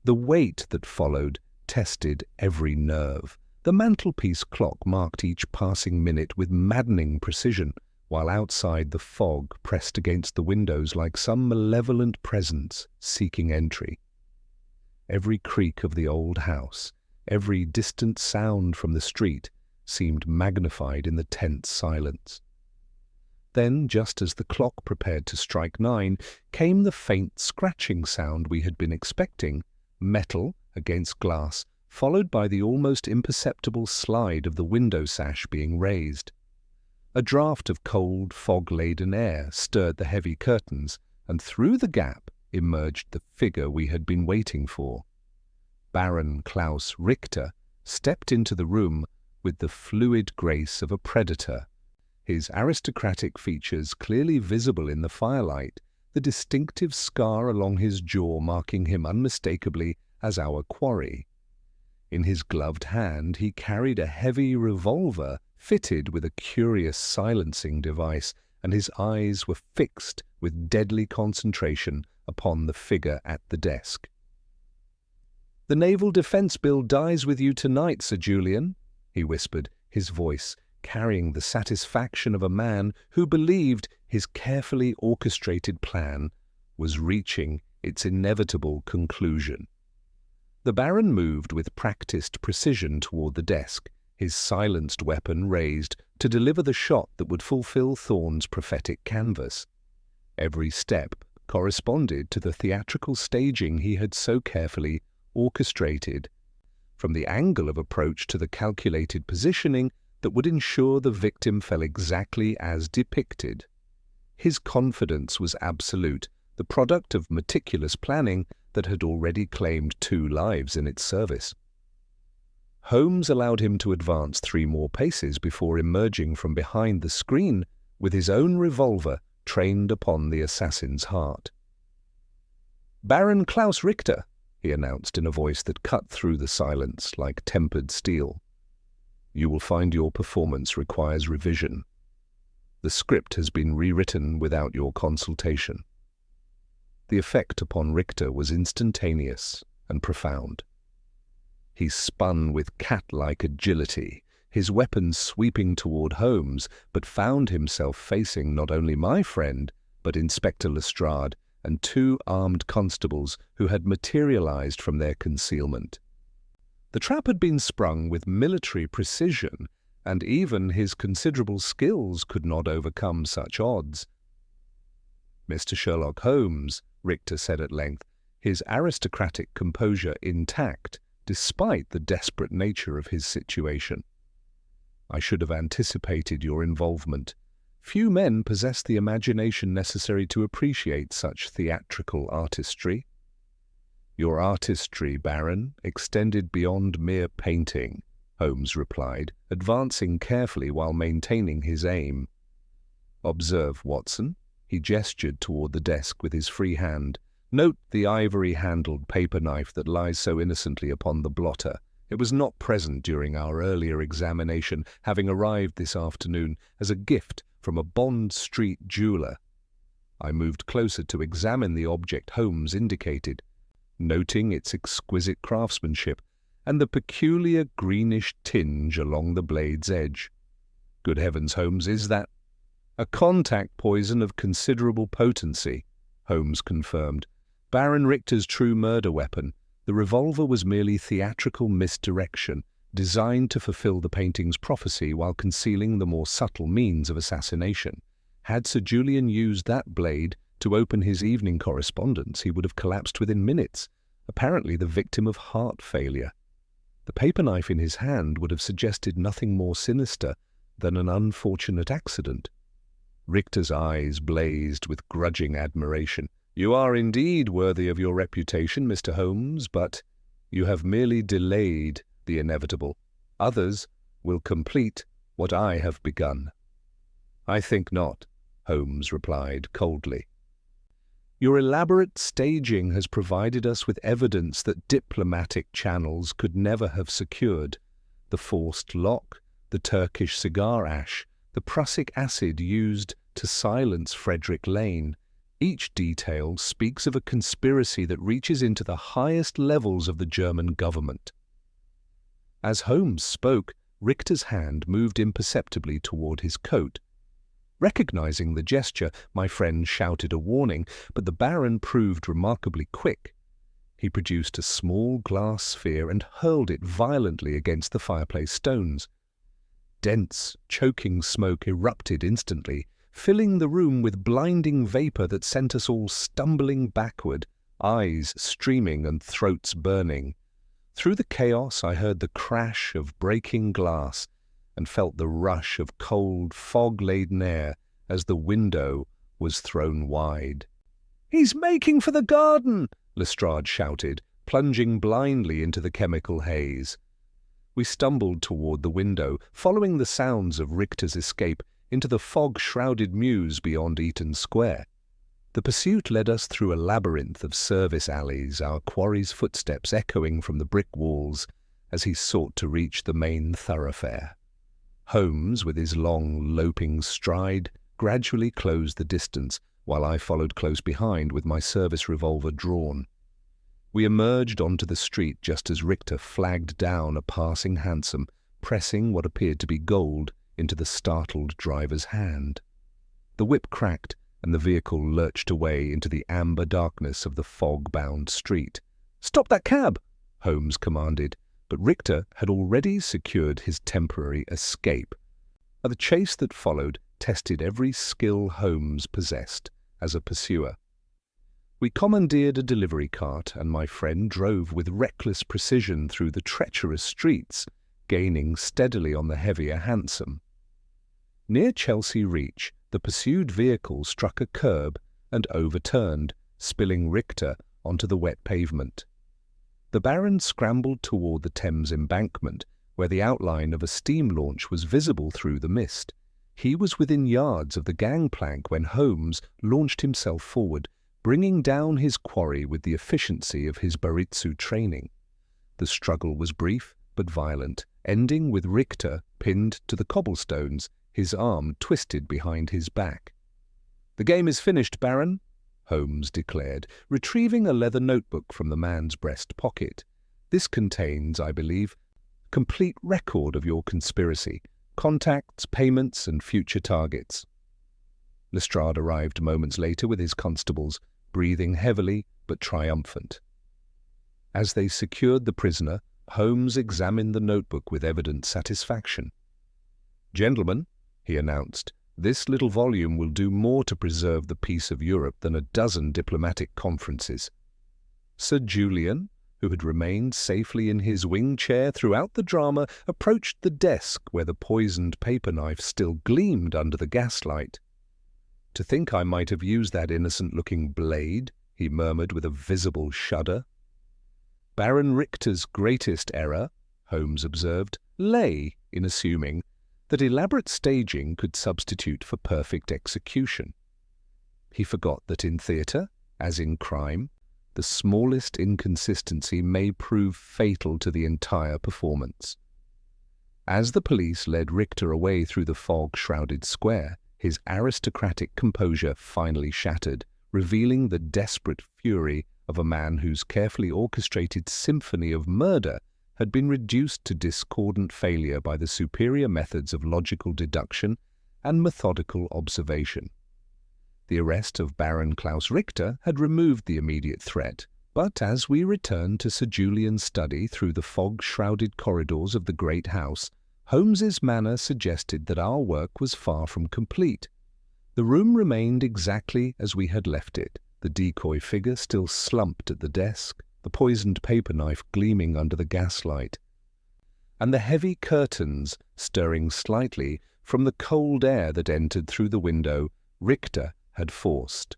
The wait that followed tested every nerve. The mantelpiece clock marked each passing minute with maddening precision, while outside the fog pressed against the windows like some malevolent presence seeking entry. Every creak of the old house, every distant sound from the street, seemed magnified in the tense silence. Then, just as the clock prepared to strike 9, came the faint scratching sound we had been expecting, metal against glass, followed by the almost imperceptible slide of the window sash being raised. A draught of cold, fog-laden air stirred the heavy curtains, and through the gap emerged the figure we had been waiting for. Baron Klaus Richter stepped into the room with the fluid grace of a predator, his aristocratic features clearly visible in the firelight, the distinctive scar along his jaw marking him unmistakably as our quarry. In his gloved hand he carried a heavy revolver fitted with a curious silencing device, and his eyes were fixed with deadly concentration upon the figure at the desk. "The Naval Defence Bill dies with you tonight, Sir Julian," he whispered, his voice carrying the satisfaction of a man who believed his carefully orchestrated plan was reaching its inevitable conclusion. The Baron moved with practiced precision toward the desk, his silenced weapon raised to deliver the shot that would fulfill Thorn's prophetic canvas. Every step corresponded to the theatrical staging he had so carefully orchestrated, from the angle of approach to the calculated positioning that would ensure the victim fell exactly as depicted. His confidence was absolute, the product of meticulous planning that had already claimed 2 lives in its service. Holmes allowed him to advance 3 more paces before emerging from behind the screen with his own revolver trained upon the assassin's heart. "Baron Klaus Richter," he announced in a voice that cut through the silence like tempered steel. "You will find your performance requires revision. The script has been rewritten without your consultation." The effect upon Richter was instantaneous and profound. He spun with cat-like agility, his weapon sweeping toward Holmes, but found himself facing not only my friend, but Inspector Lestrade and 2 armed constables who had materialized from their concealment. The trap had been sprung with military precision, and even his considerable skills could not overcome such odds. "Mr. Sherlock Holmes," Richter said at length, his aristocratic composure intact despite the desperate nature of his situation. "I should have anticipated your involvement. Few men possess the imagination necessary to appreciate such theatrical artistry." "Your artistry, Baron, extended beyond mere painting," Holmes replied, advancing carefully while maintaining his aim. "Observe, Watson." He gestured toward the desk with his free hand. "Note the ivory-handled paper knife that lies so innocently upon the blotter. It was not present during our earlier examination, having arrived this afternoon as a gift from a Bond Street jeweler." I moved closer to examine the object Holmes indicated, noting its exquisite craftsmanship and the peculiar greenish tinge along the blade's edge. "Good heavens, Holmes, is that—" "A contact poison of considerable potency," Holmes confirmed. "Baron Richter's true murder weapon. The revolver was merely theatrical misdirection, designed to fulfill the painting's prophecy while concealing the more subtle means of assassination. Had Sir Julian used that blade to open his evening correspondence, he would have collapsed within minutes, apparently the victim of heart failure. The paper knife in his hand would have suggested nothing more sinister than an unfortunate accident." Richter's eyes blazed with grudging admiration. "You are indeed worthy of your reputation, Mr. Holmes, but you have merely delayed the inevitable. Others will complete what I have begun." "I think not," Holmes replied coldly. "Your elaborate staging has provided us with evidence that diplomatic channels could never have secured. The forced lock, the Turkish cigar ash, the prussic acid used to silence Frederick Lane. Each detail speaks of a conspiracy that reaches into the highest levels of the German government." As Holmes spoke, Richter's hand moved imperceptibly toward his coat. Recognizing the gesture, my friend shouted a warning, but the Baron proved remarkably quick. He produced a small glass sphere and hurled it violently against the fireplace stones. Dense, choking smoke erupted instantly, filling the room with blinding vapor that sent us all stumbling backward, eyes streaming and throats burning. Through the chaos I heard the crash of breaking glass and felt the rush of cold, fog-laden air as the window was thrown wide. "He's making for the garden!" Lestrade shouted, plunging blindly into the chemical haze. We stumbled toward the window, following the sounds of Richter's escape into the fog-shrouded mews beyond Eaton Square. The pursuit led us through a labyrinth of service alleys, our quarry's footsteps echoing from the brick walls as he sought to reach the main thoroughfare. Holmes, with his long, loping stride, gradually closed the distance, while I followed close behind with my service revolver drawn. We emerged onto the street just as Richter flagged down a passing hansom, pressing what appeared to be gold into the startled driver's hand. The whip cracked, and the vehicle lurched away into the amber darkness of the fog-bound street. "Stop that cab!" Holmes commanded, but Richter had already secured his temporary escape. The chase that followed tested every skill Holmes possessed as a pursuer. We commandeered a delivery cart, and my friend drove with reckless precision through the treacherous streets, gaining steadily on the heavier hansom. Near Chelsea Reach, the pursued vehicle struck a curb and overturned, spilling Richter onto the wet pavement. The Baron scrambled toward the Thames embankment, where the outline of a steam launch was visible through the mist. He was within yards of the gangplank when Holmes launched himself forward, bringing down his quarry with the efficiency of his Baritsu training. The struggle was brief but violent, ending with Richter pinned to the cobblestones, his arm twisted behind his back. "The game is finished, Baron," Holmes declared, retrieving a leather notebook from the man's breast pocket. "This contains, I believe, a complete record of your conspiracy, contacts, payments, and future targets." Lestrade arrived moments later with his constables, breathing heavily but triumphant. As they secured the prisoner, Holmes examined the notebook with evident satisfaction. "Gentlemen," he announced, "this little volume will do more to preserve the peace of Europe than a dozen diplomatic conferences." Sir Julian, who had remained safely in his wing chair throughout the drama, approached the desk where the poisoned paper knife still gleamed under the gaslight. "To think I might have used that innocent-looking blade," he murmured with a visible shudder. "Baron Richter's greatest error," Holmes observed, "lay in assuming that elaborate staging could substitute for perfect execution. He forgot that in theatre, as in crime, the smallest inconsistency may prove fatal to the entire performance." As the police led Richter away through the fog-shrouded square, his aristocratic composure finally shattered, revealing the desperate fury of a man whose carefully orchestrated symphony of murder had been reduced to discordant failure by the superior methods of logical deduction and methodical observation. The arrest of Baron Klaus Richter had removed the immediate threat, but as we returned to Sir Julian's study through the fog-shrouded corridors of the great house, Holmes's manner suggested that our work was far from complete. The room remained exactly as we had left it, the decoy figure still slumped at the desk, the poisoned paper knife gleaming under the gaslight, and the heavy curtains stirring slightly from the cold air that entered through the window Richter had forced.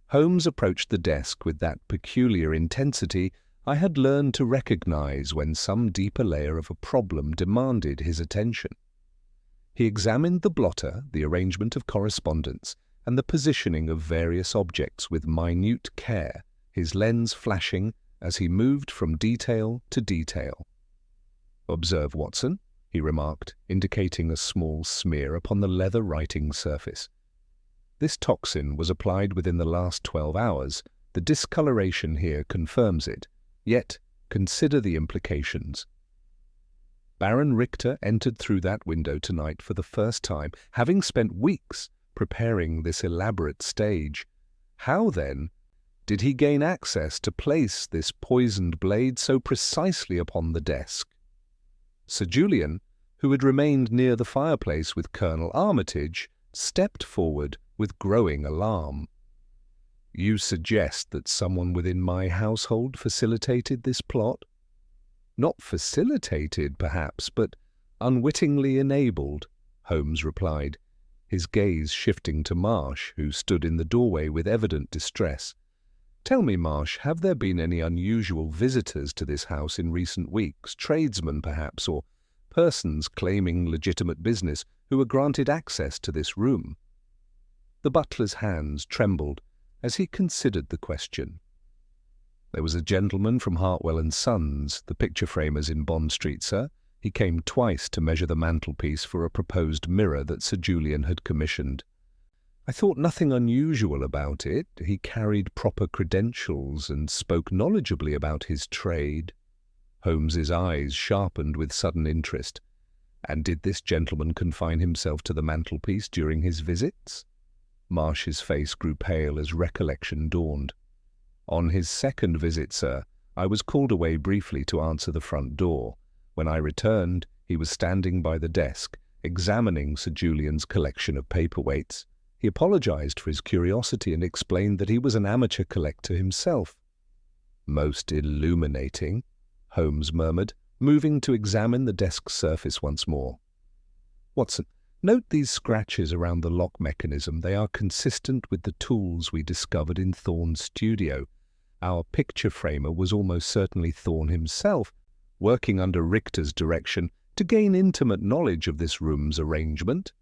Holmes approached the desk with that peculiar intensity I had learned to recognize when some deeper layer of a problem demanded his attention. He examined the blotter, the arrangement of correspondence, and the positioning of various objects with minute care, his lens flashing as he moved from detail to detail. "Observe, Watson," he remarked, indicating a small smear upon the leather writing surface. "This toxin was applied within the last 12 hours. The discoloration here confirms it. Yet, consider the implications. Baron Richter entered through that window tonight for the first time, having spent weeks preparing this elaborate stage. How, then, did he gain access to place this poisoned blade so precisely upon the desk?" Sir Julian, who had remained near the fireplace with Colonel Armitage, stepped forward with growing alarm. "You suggest that someone within my household facilitated this plot?" "Not facilitated, perhaps, but unwittingly enabled," Holmes replied, his gaze shifting to Marsh, who stood in the doorway with evident distress. "Tell me, Marsh, have there been any unusual visitors to this house in recent weeks, tradesmen perhaps, or persons claiming legitimate business who were granted access to this room?" The butler's hands trembled as he considered the question. "There was a gentleman from Hartwell and Sons, the picture framers in Bond Street, sir. He came twice to measure the mantelpiece for a proposed mirror that Sir Julian had commissioned." I thought nothing unusual about it. He carried proper credentials and spoke knowledgeably about his trade. Holmes's eyes sharpened with sudden interest. And did this gentleman confine himself to the mantelpiece during his visits? Marsh's face grew pale as recollection dawned. On his second visit, sir, I was called away briefly to answer the front door. When I returned, he was standing by the desk, examining Sir Julian's collection of paperweights. He apologized for his curiosity and explained that he was an amateur collector himself. Most illuminating, Holmes murmured, moving to examine the desk's surface once more. Watson, note these scratches around the lock mechanism. They are consistent with the tools we discovered in Thorne's studio. Our picture framer was almost certainly Thorne himself, working under Richter's direction to gain intimate knowledge of this room's arrangement.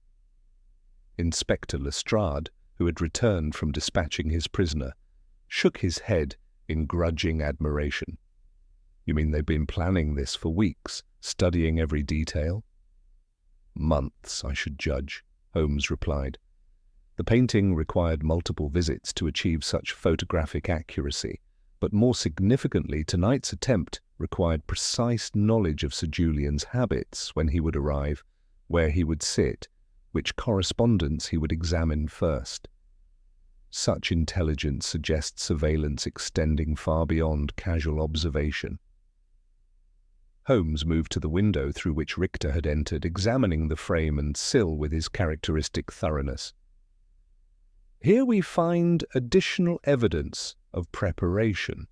Inspector Lestrade, who had returned from dispatching his prisoner, shook his head in grudging admiration. You mean they've been planning this for weeks, studying every detail? Months, I should judge, Holmes replied. The painting required multiple visits to achieve such photographic accuracy, but more significantly, tonight's attempt required precise knowledge of Sir Julian's habits when he would arrive, where he would sit, which correspondence he would examine first. Such intelligence suggests surveillance extending far beyond casual observation. Holmes moved to the window through which Richter had entered, examining the frame and sill with his characteristic thoroughness. Here we find additional evidence of preparation.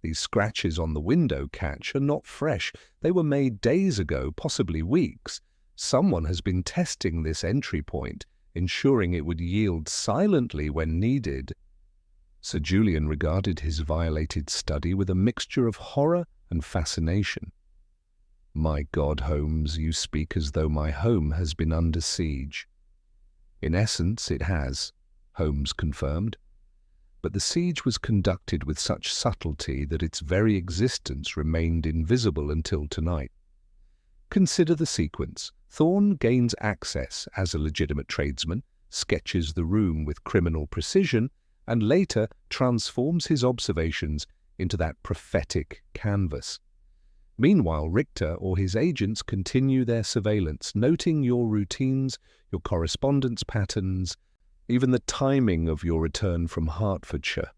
These scratches on the window catch are not fresh. They were made days ago, possibly weeks. Someone has been testing this entry point, ensuring it would yield silently when needed. Sir Julian regarded his violated study with a mixture of horror and fascination. My God, Holmes, you speak as though my home has been under siege. In essence, it has, Holmes confirmed. But the siege was conducted with such subtlety that its very existence remained invisible until tonight. Consider the sequence. Thorne gains access as a legitimate tradesman, sketches the room with criminal precision, and later transforms his observations into that prophetic canvas. Meanwhile, Richter or his agents continue their surveillance, noting your routines, your correspondence patterns, even the timing of your return from Hertfordshire.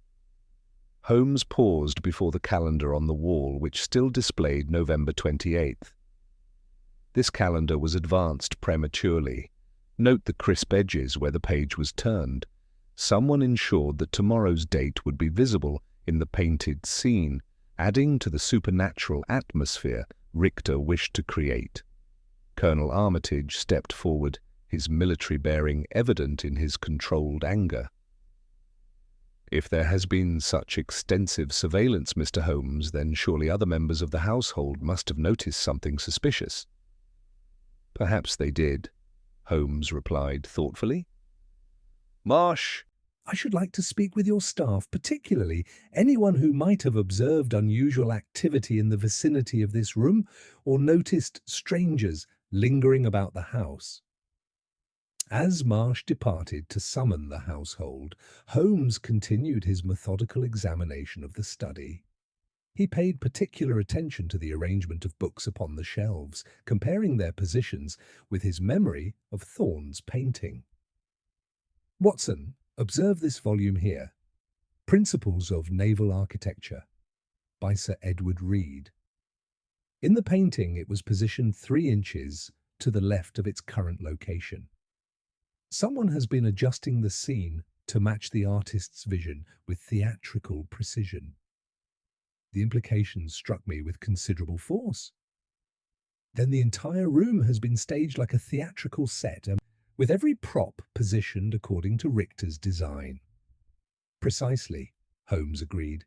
Holmes paused before the calendar on the wall, which still displayed November 28th. This calendar was advanced prematurely. Note the crisp edges where the page was turned. Someone ensured that tomorrow's date would be visible in the painted scene, adding to the supernatural atmosphere Richter wished to create. Colonel Armitage stepped forward, his military bearing evident in his controlled anger. If there has been such extensive surveillance, Mr. Holmes, then surely other members of the household must have noticed something suspicious. Perhaps they did, Holmes replied thoughtfully. Marsh, I should like to speak with your staff, particularly anyone who might have observed unusual activity in the vicinity of this room or noticed strangers lingering about the house. As Marsh departed to summon the household, Holmes continued his methodical examination of the study. He paid particular attention to the arrangement of books upon the shelves, comparing their positions with his memory of Thorne's painting. Watson, observe this volume here, Principles of Naval Architecture, by Sir Edward Reed. In the painting, it was positioned 3 inches to the left of its current location. Someone has been adjusting the scene to match the artist's vision with theatrical precision. The implications struck me with considerable force. Then the entire room has been staged like a theatrical set, with every prop positioned according to Richter's design. Precisely, Holmes agreed.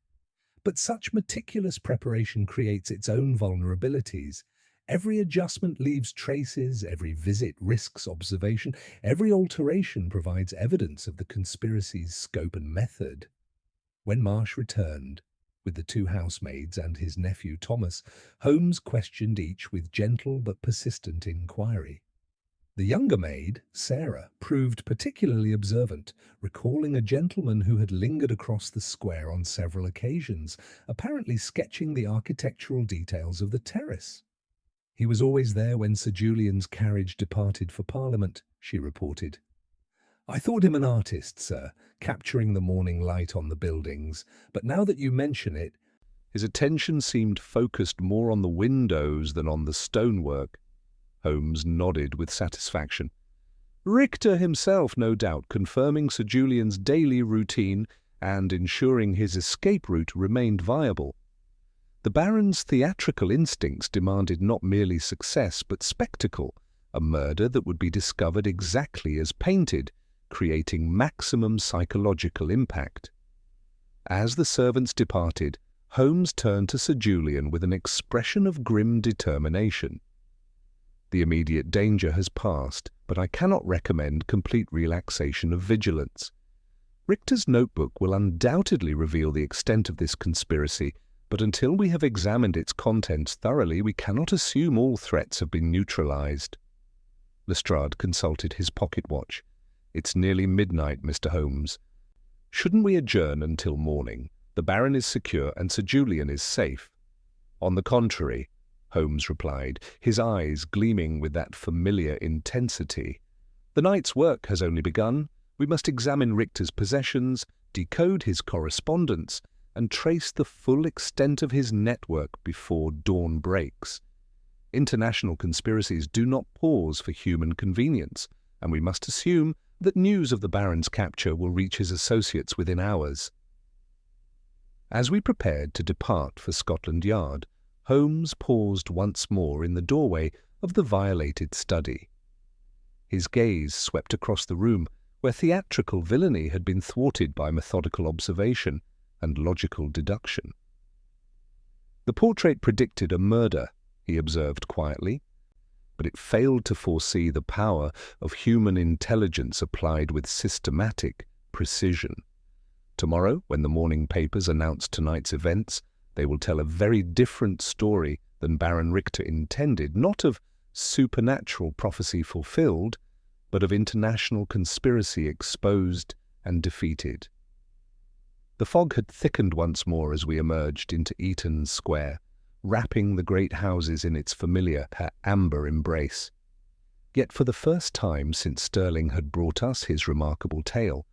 But such meticulous preparation creates its own vulnerabilities. Every adjustment leaves traces, every visit risks observation, every alteration provides evidence of the conspiracy's scope and method. When Marsh returned, with the 2 housemaids and his nephew Thomas, Holmes questioned each with gentle but persistent inquiry. The younger maid, Sarah, proved particularly observant, recalling a gentleman who had lingered across the square on several occasions, apparently sketching the architectural details of the terrace. "He was always there when Sir Julian's carriage departed for Parliament," she reported. "I thought him an artist, sir, capturing the morning light on the buildings, but now that you mention it—" His attention seemed focused more on the windows than on the stonework. Holmes nodded with satisfaction. Richter himself, no doubt, confirming Sir Julian's daily routine and ensuring his escape route remained viable. The Baron's theatrical instincts demanded not merely success but spectacle, a murder that would be discovered exactly as painted, creating maximum psychological impact. As the servants departed, Holmes turned to Sir Julian with an expression of grim determination. "The immediate danger has passed, but I cannot recommend complete relaxation of vigilance. Richter's notebook will undoubtedly reveal the extent of this conspiracy, but until we have examined its contents thoroughly, we cannot assume all threats have been neutralized." Lestrade consulted his pocket watch. "It's nearly midnight, Mr. Holmes. Shouldn't we adjourn until morning? The Baron is secure and Sir Julian is safe." "On the contrary," Holmes replied, his eyes gleaming with that familiar intensity. "The night's work has only begun. We must examine Richter's possessions, decode his correspondence, and trace the full extent of his network before dawn breaks. International conspiracies do not pause for human convenience, and we must assume that news of the Baron's capture will reach his associates within hours." As we prepared to depart for Scotland Yard, Holmes paused once more in the doorway of the violated study. His gaze swept across the room, where theatrical villainy had been thwarted by methodical observation and logical deduction. "The portrait predicted a murder," he observed quietly, "but it failed to foresee the power of human intelligence applied with systematic precision. Tomorrow, when the morning papers announce tonight's events, they will tell a very different story than Baron Richter intended, not of supernatural prophecy fulfilled, but of international conspiracy exposed and defeated." The fog had thickened once more as we emerged into Eaton Square, wrapping the great houses in its familiar amber embrace. Yet for the first time since Sterling had brought us his remarkable tale,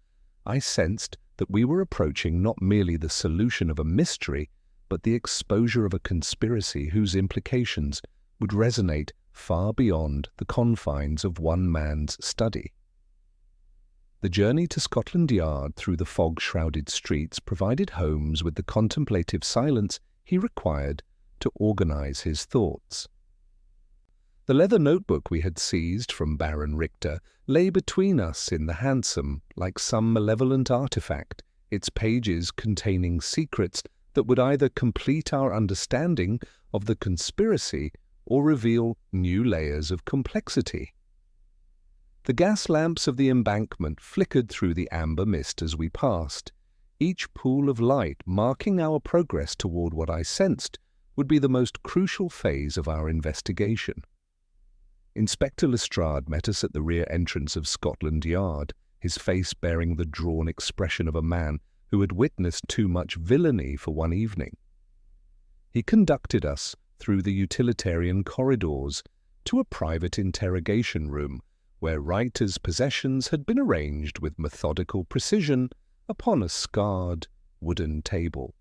I sensed that we were approaching not merely the solution of a mystery, but the exposure of a conspiracy whose implications would resonate far beyond the confines of one man's study. The journey to Scotland Yard through the fog-shrouded streets provided Holmes with the contemplative silence he required to organize his thoughts. The leather notebook we had seized from Baron Richter lay between us in the hansom like some malevolent artifact, its pages containing secrets that would either complete our understanding of the conspiracy or reveal new layers of complexity. The gas lamps of the embankment flickered through the amber mist as we passed, each pool of light marking our progress toward what I sensed would be the most crucial phase of our investigation. Inspector Lestrade met us at the rear entrance of Scotland Yard, his face bearing the drawn expression of a man who had witnessed too much villainy for one evening. He conducted us through the utilitarian corridors to a private interrogation room where Reiter's possessions had been arranged with methodical precision upon a scarred wooden table.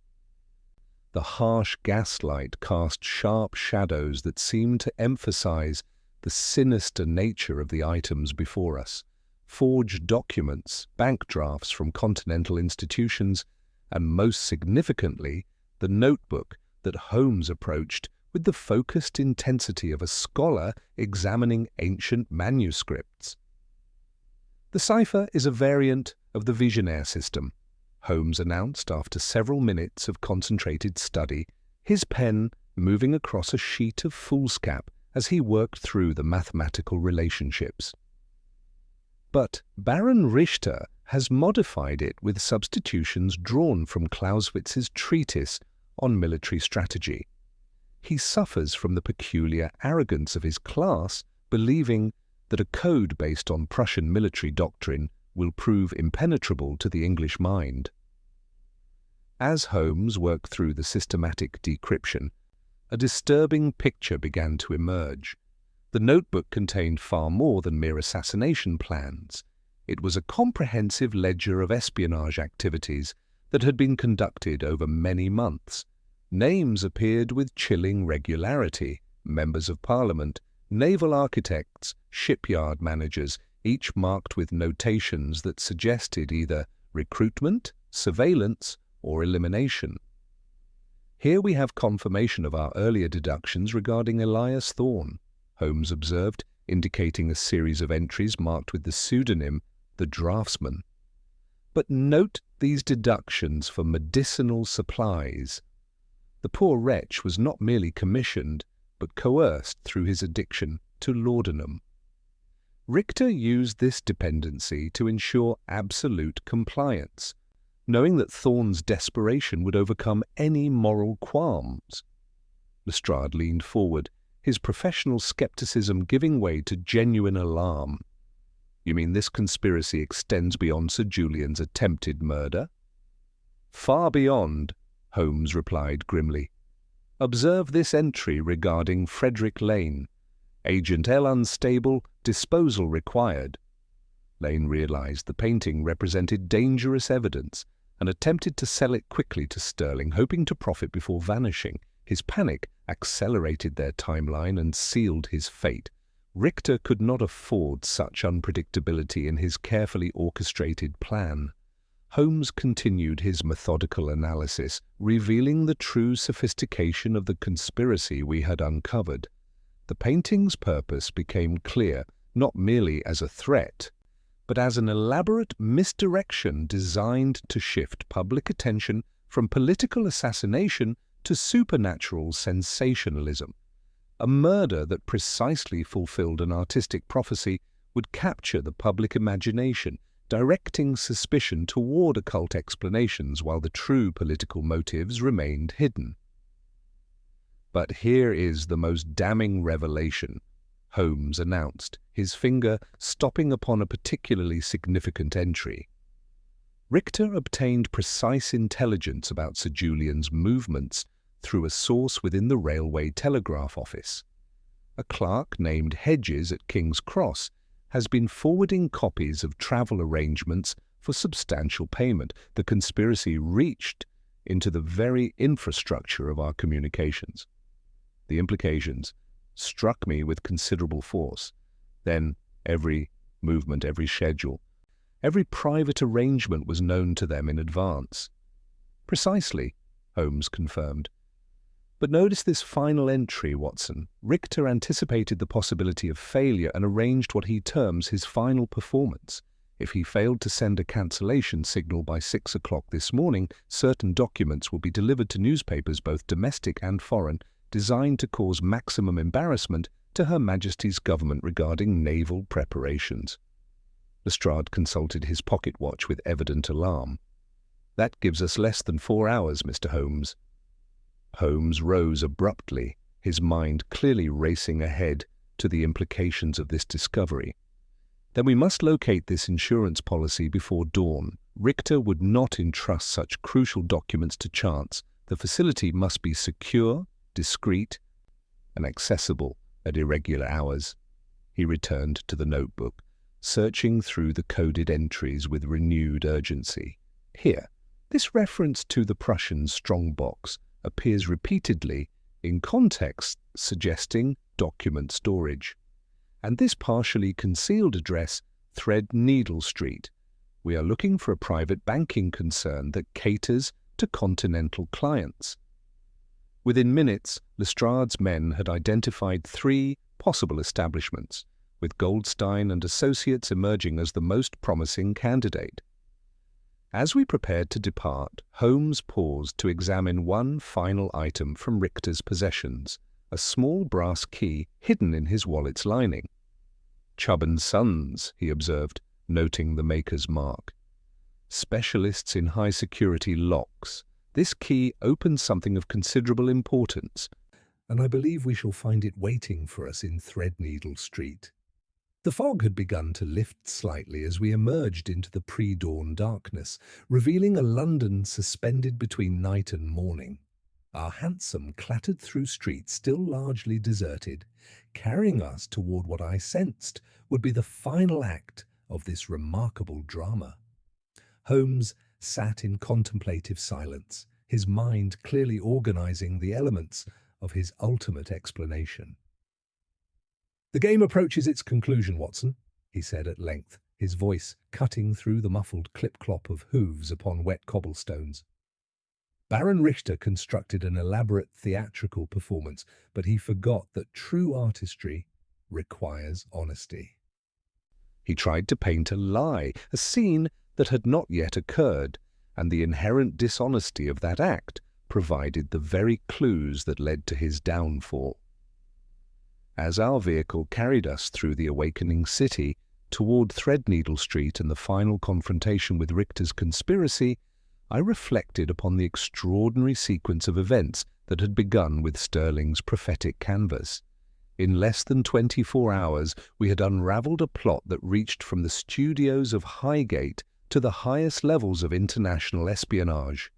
The harsh gaslight cast sharp shadows that seemed to emphasize the sinister nature of the items before us: forged documents, bank drafts from continental institutions, and most significantly, the notebook that Holmes approached with the focused intensity of a scholar examining ancient manuscripts. "The cipher is a variant of the Visionaire system," Holmes announced after several minutes of concentrated study, his pen moving across a sheet of foolscap as he worked through the mathematical relationships. "But Baron Richter has modified it with substitutions drawn from Clausewitz's treatise on military strategy. He suffers from the peculiar arrogance of his class, believing that a code based on Prussian military doctrine will prove impenetrable to the English mind. As Holmes worked through the systematic decryption, a disturbing picture began to emerge. The notebook contained far more than mere assassination plans. It was a comprehensive ledger of espionage activities that had been conducted over many months. Names appeared with chilling regularity: members of Parliament, naval architects, shipyard managers, each marked with notations that suggested either recruitment, surveillance, or elimination. Here we have confirmation of our earlier deductions regarding Elias Thorne, Holmes observed, indicating a series of entries marked with the pseudonym the draftsman. But note these deductions for medicinal supplies. The poor wretch was not merely commissioned, but coerced through his addiction to laudanum. Richter used this dependency to ensure absolute compliance, knowing that Thorne's desperation would overcome any moral qualms. Lestrade leaned forward, his professional skepticism giving way to genuine alarm. "You mean this conspiracy extends beyond Sir Julian's attempted murder?" "Far beyond," Holmes replied grimly. "Observe this entry regarding Frederick Lane. Agent L unstable, disposal required." Lane realized the painting represented dangerous evidence and attempted to sell it quickly to Sterling, hoping to profit before vanishing. His panic accelerated their timeline and sealed his fate. Richter could not afford such unpredictability in his carefully orchestrated plan. Holmes continued his methodical analysis, revealing the true sophistication of the conspiracy we had uncovered. The painting's purpose became clear, not merely as a threat, but as an elaborate misdirection designed to shift public attention from political assassination to supernatural sensationalism. A murder that precisely fulfilled an artistic prophecy would capture the public imagination, directing suspicion toward occult explanations while the true political motives remained hidden. "But here is the most damning revelation," Holmes announced, his finger stopping upon a particularly significant entry. Richter obtained precise intelligence about Sir Julian's movements through a source within the Railway Telegraph Office. A clerk named Hedges at King's Cross has been forwarding copies of travel arrangements for substantial payment. The conspiracy reached into the very infrastructure of our communications. The implications struck me with considerable force. Then every movement, every schedule, every private arrangement was known to them in advance. "Precisely," Holmes confirmed. "But notice this final entry, Watson. Richter anticipated the possibility of failure and arranged what he terms his final performance. If he failed to send a cancellation signal by 6 o'clock this morning, certain documents will be delivered to newspapers, both domestic and foreign, designed to cause maximum embarrassment to Her Majesty's government regarding naval preparations." Lestrade consulted his pocket watch with evident alarm. "That gives us less than 4 hours, Mr. Holmes." Holmes rose abruptly, his mind clearly racing ahead to the implications of this discovery. "Then we must locate this insurance policy before dawn. Richter would not entrust such crucial documents to chance. The facility must be secure, discreet, and accessible at irregular hours." He returned to the notebook, searching through the coded entries with renewed urgency. "Here, this reference to the Prussian strongbox appears repeatedly in context suggesting document storage. And this partially concealed address, Threadneedle Street. We are looking for a private banking concern that caters to continental clients." Within minutes, Lestrade's men had identified 3 possible establishments, with Goldstein and Associates emerging as the most promising candidate. As we prepared to depart, Holmes paused to examine one final item from Richter's possessions, a small brass key hidden in his wallet's lining. "Chubb & Sons," he observed, noting the maker's mark. "Specialists in high-security locks. This key opens something of considerable importance, and I believe we shall find it waiting for us in Threadneedle Street." The fog had begun to lift slightly as we emerged into the pre-dawn darkness, revealing a London suspended between night and morning. Our hansom clattered through streets still largely deserted, carrying us toward what I sensed would be the final act of this remarkable drama. Holmes sat in contemplative silence, his mind clearly organizing the elements of his ultimate explanation. "The game approaches its conclusion, Watson," he said at length, his voice cutting through the muffled clip-clop of hooves upon wet cobblestones. Baron Richter constructed an elaborate theatrical performance, but he forgot that true artistry requires honesty. He tried to paint a lie, a scene that had not yet occurred, and the inherent dishonesty of that act provided the very clues that led to his downfall. As our vehicle carried us through the awakening city toward Threadneedle Street and the final confrontation with Richter's conspiracy, I reflected upon the extraordinary sequence of events that had begun with Sterling's prophetic canvas. In less than 24 hours, we had unravelled a plot that reached from the studios of Highgate to the highest levels of international espionage.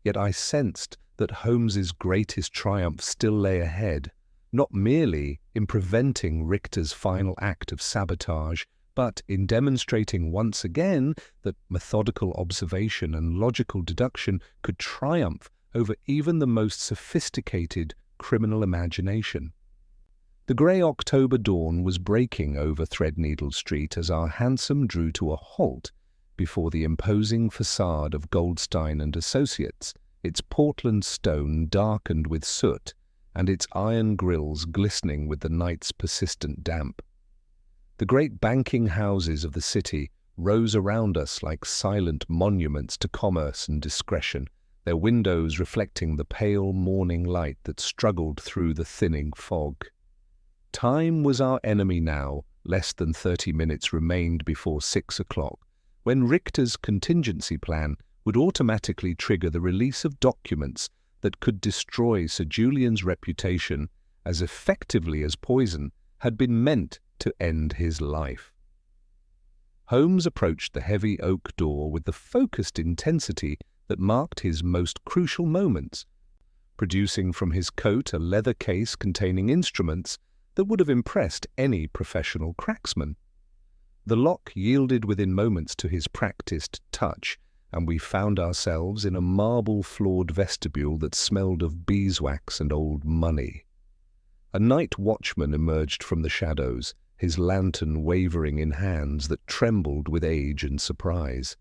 Yet I sensed that Holmes's greatest triumph still lay ahead, not merely in preventing Richter's final act of sabotage, but in demonstrating once again that methodical observation and logical deduction could triumph over even the most sophisticated criminal imagination. The grey October dawn was breaking over Threadneedle Street as our hansom drew to a halt before the imposing facade of Goldstein and Associates, its Portland stone darkened with soot and its iron grills glistening with the night's persistent damp. The great banking houses of the city rose around us like silent monuments to commerce and discretion, their windows reflecting the pale morning light that struggled through the thinning fog. Time was our enemy now. Less than 30 minutes remained before 6 o'clock, when Richter's contingency plan would automatically trigger the release of documents that could destroy Sir Julian's reputation as effectively as poison had been meant to end his life. Holmes approached the heavy oak door with the focused intensity that marked his most crucial moments, producing from his coat a leather case containing instruments that would have impressed any professional cracksman. The lock yielded within moments to his practiced touch, and we found ourselves in a marble-floored vestibule that smelled of beeswax and old money. A night watchman emerged from the shadows, his lantern wavering in hands that trembled with age and surprise.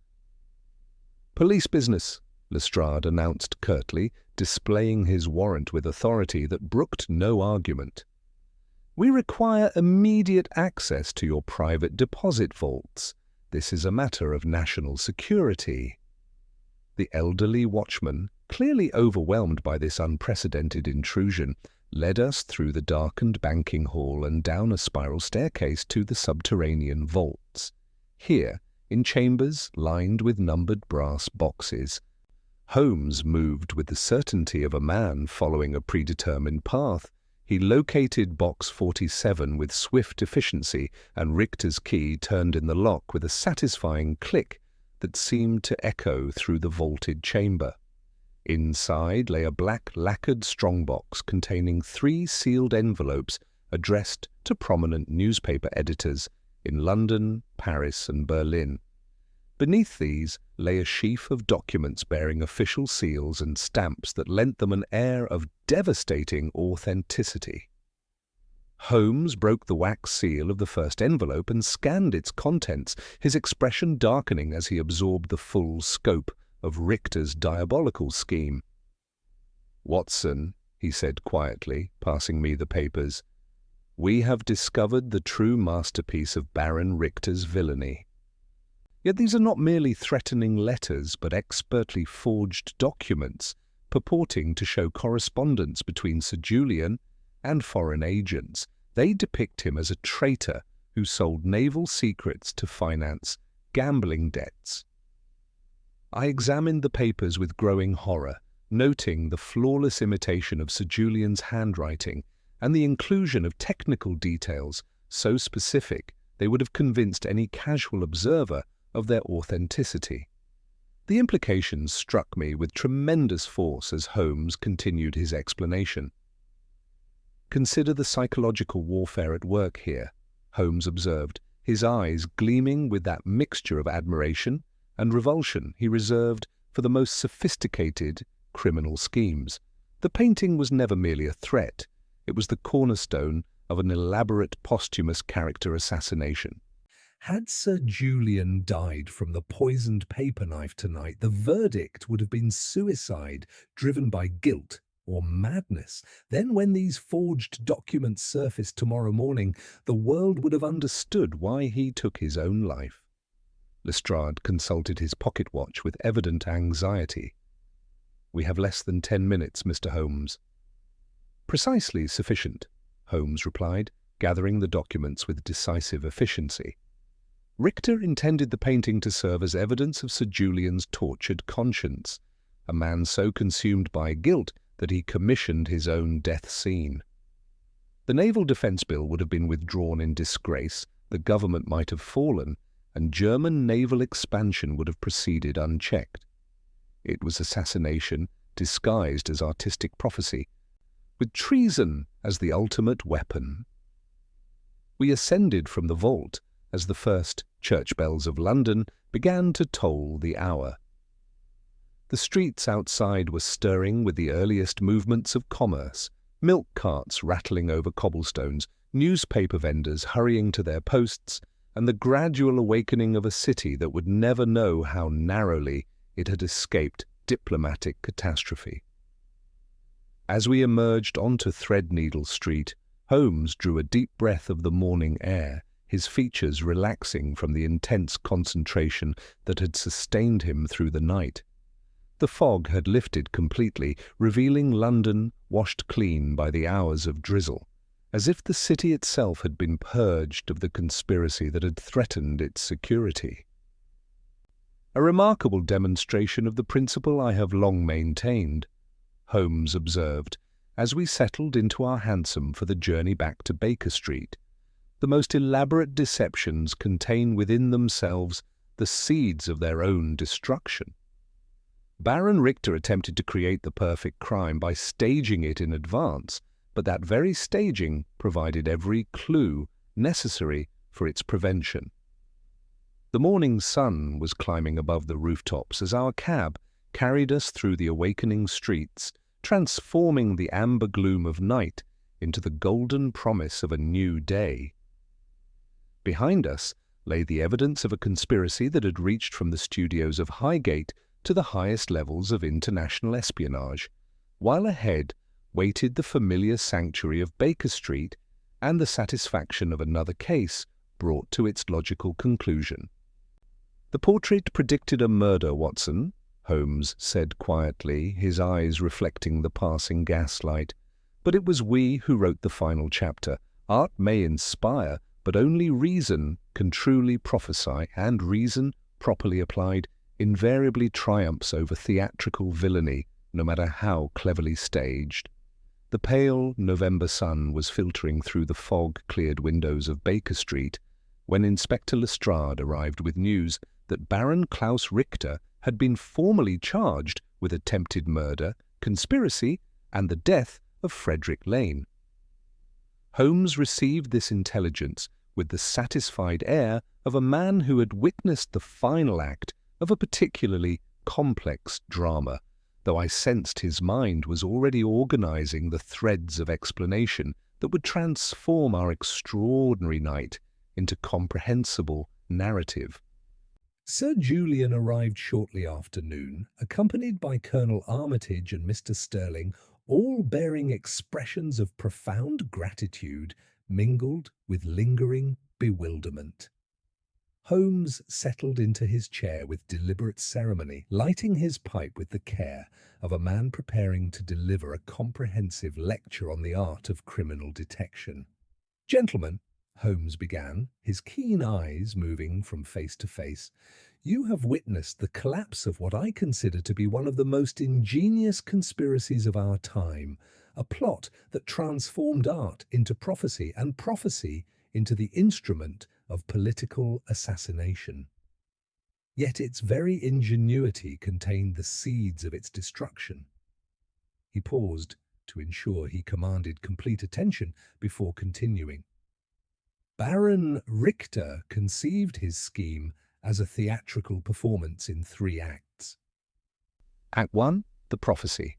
"Police business," Lestrade announced curtly, displaying his warrant with authority that brooked no argument. "We require immediate access to your private deposit vaults. This is a matter of national security." The elderly watchman, clearly overwhelmed by this unprecedented intrusion, led us through the darkened banking hall and down a spiral staircase to the subterranean vaults. Here, in chambers lined with numbered brass boxes, Holmes moved with the certainty of a man following a predetermined path. He located box 47 with swift efficiency, and Richter's key turned in the lock with a satisfying click that seemed to echo through the vaulted chamber. Inside lay a black lacquered strongbox containing 3 sealed envelopes addressed to prominent newspaper editors in London, Paris, and Berlin. Beneath these lay a sheaf of documents bearing official seals and stamps that lent them an air of devastating authenticity. Holmes broke the wax seal of the first envelope and scanned its contents, his expression darkening as he absorbed the full scope of Richter's diabolical scheme. "Watson," he said quietly, passing me the papers, "we have discovered the true masterpiece of Baron Richter's villainy. Yet these are not merely threatening letters, but expertly forged documents purporting to show correspondence between Sir Julian and foreign agents. They depict him as a traitor who sold naval secrets to finance gambling debts." I examined the papers with growing horror, noting the flawless imitation of Sir Julian's handwriting and the inclusion of technical details so specific they would have convinced any casual observer of their authenticity. The implications struck me with tremendous force as Holmes continued his explanation. "Consider the psychological warfare at work here," Holmes observed, his eyes gleaming with that mixture of admiration and revulsion he reserved for the most sophisticated criminal schemes. The painting was never merely a threat. It was the cornerstone of an elaborate posthumous character assassination. Had Sir Julian died from the poisoned paper knife tonight, the verdict would have been suicide driven by guilt or madness. Then when these forged documents surfaced tomorrow morning, the world would have understood why he took his own life. Lestrade consulted his pocket watch with evident anxiety. "We have less than 10 minutes, Mr. Holmes." "Precisely sufficient," Holmes replied, gathering the documents with decisive efficiency. Richter intended the painting to serve as evidence of Sir Julian's tortured conscience, a man so consumed by guilt that he commissioned his own death scene. The Naval Defence Bill would have been withdrawn in disgrace, the government might have fallen, and German naval expansion would have proceeded unchecked. It was assassination disguised as artistic prophecy, with treason as the ultimate weapon. We ascended from the vault as the first church bells of London began to toll the hour. The streets outside were stirring with the earliest movements of commerce, milk carts rattling over cobblestones, newspaper vendors hurrying to their posts, and the gradual awakening of a city that would never know how narrowly it had escaped diplomatic catastrophe. As we emerged onto Threadneedle Street, Holmes drew a deep breath of the morning air, his features relaxing from the intense concentration that had sustained him through the night. The fog had lifted completely, revealing London washed clean by the hours of drizzle, as if the city itself had been purged of the conspiracy that had threatened its security. "A remarkable demonstration of the principle I have long maintained," Holmes observed, as we settled into our hansom for the journey back to Baker Street. "The most elaborate deceptions contain within themselves the seeds of their own destruction. Baron Richter attempted to create the perfect crime by staging it in advance, but that very staging provided every clue necessary for its prevention." The morning sun was climbing above the rooftops as our cab carried us through the awakening streets, transforming the amber gloom of night into the golden promise of a new day. Behind us lay the evidence of a conspiracy that had reached from the studios of Highgate to the highest levels of international espionage, while ahead waited the familiar sanctuary of Baker Street and the satisfaction of another case brought to its logical conclusion. "The portrait predicted a murder, Watson," Holmes said quietly, his eyes reflecting the passing gaslight. "But it was we who wrote the final chapter. Art may inspire, but only reason can truly prophesy, and reason, properly applied, invariably triumphs over theatrical villainy, no matter how cleverly staged." The pale November sun was filtering through the fog-cleared windows of Baker Street when Inspector Lestrade arrived with news that Baron Klaus Richter had been formally charged with attempted murder, conspiracy, and the death of Frederick Lane. Holmes received this intelligence with the satisfied air of a man who had witnessed the final act of a particularly complex drama, though I sensed his mind was already organizing the threads of explanation that would transform our extraordinary night into comprehensible narrative. Sir Julian arrived shortly after noon, accompanied by Colonel Armitage and Mr. Sterling, all bearing expressions of profound gratitude mingled with lingering bewilderment. Holmes settled into his chair with deliberate ceremony, lighting his pipe with the care of a man preparing to deliver a comprehensive lecture on the art of criminal detection. "Gentlemen," Holmes began, his keen eyes moving from face to face, "you have witnessed the collapse of what I consider to be one of the most ingenious conspiracies of our time, a plot that transformed art into prophecy and prophecy into the instrument of political assassination. Yet its very ingenuity contained the seeds of its destruction. He paused to ensure he commanded complete attention before continuing. Baron Richter conceived his scheme as a theatrical performance in 3 acts. Act 1. The Prophecy.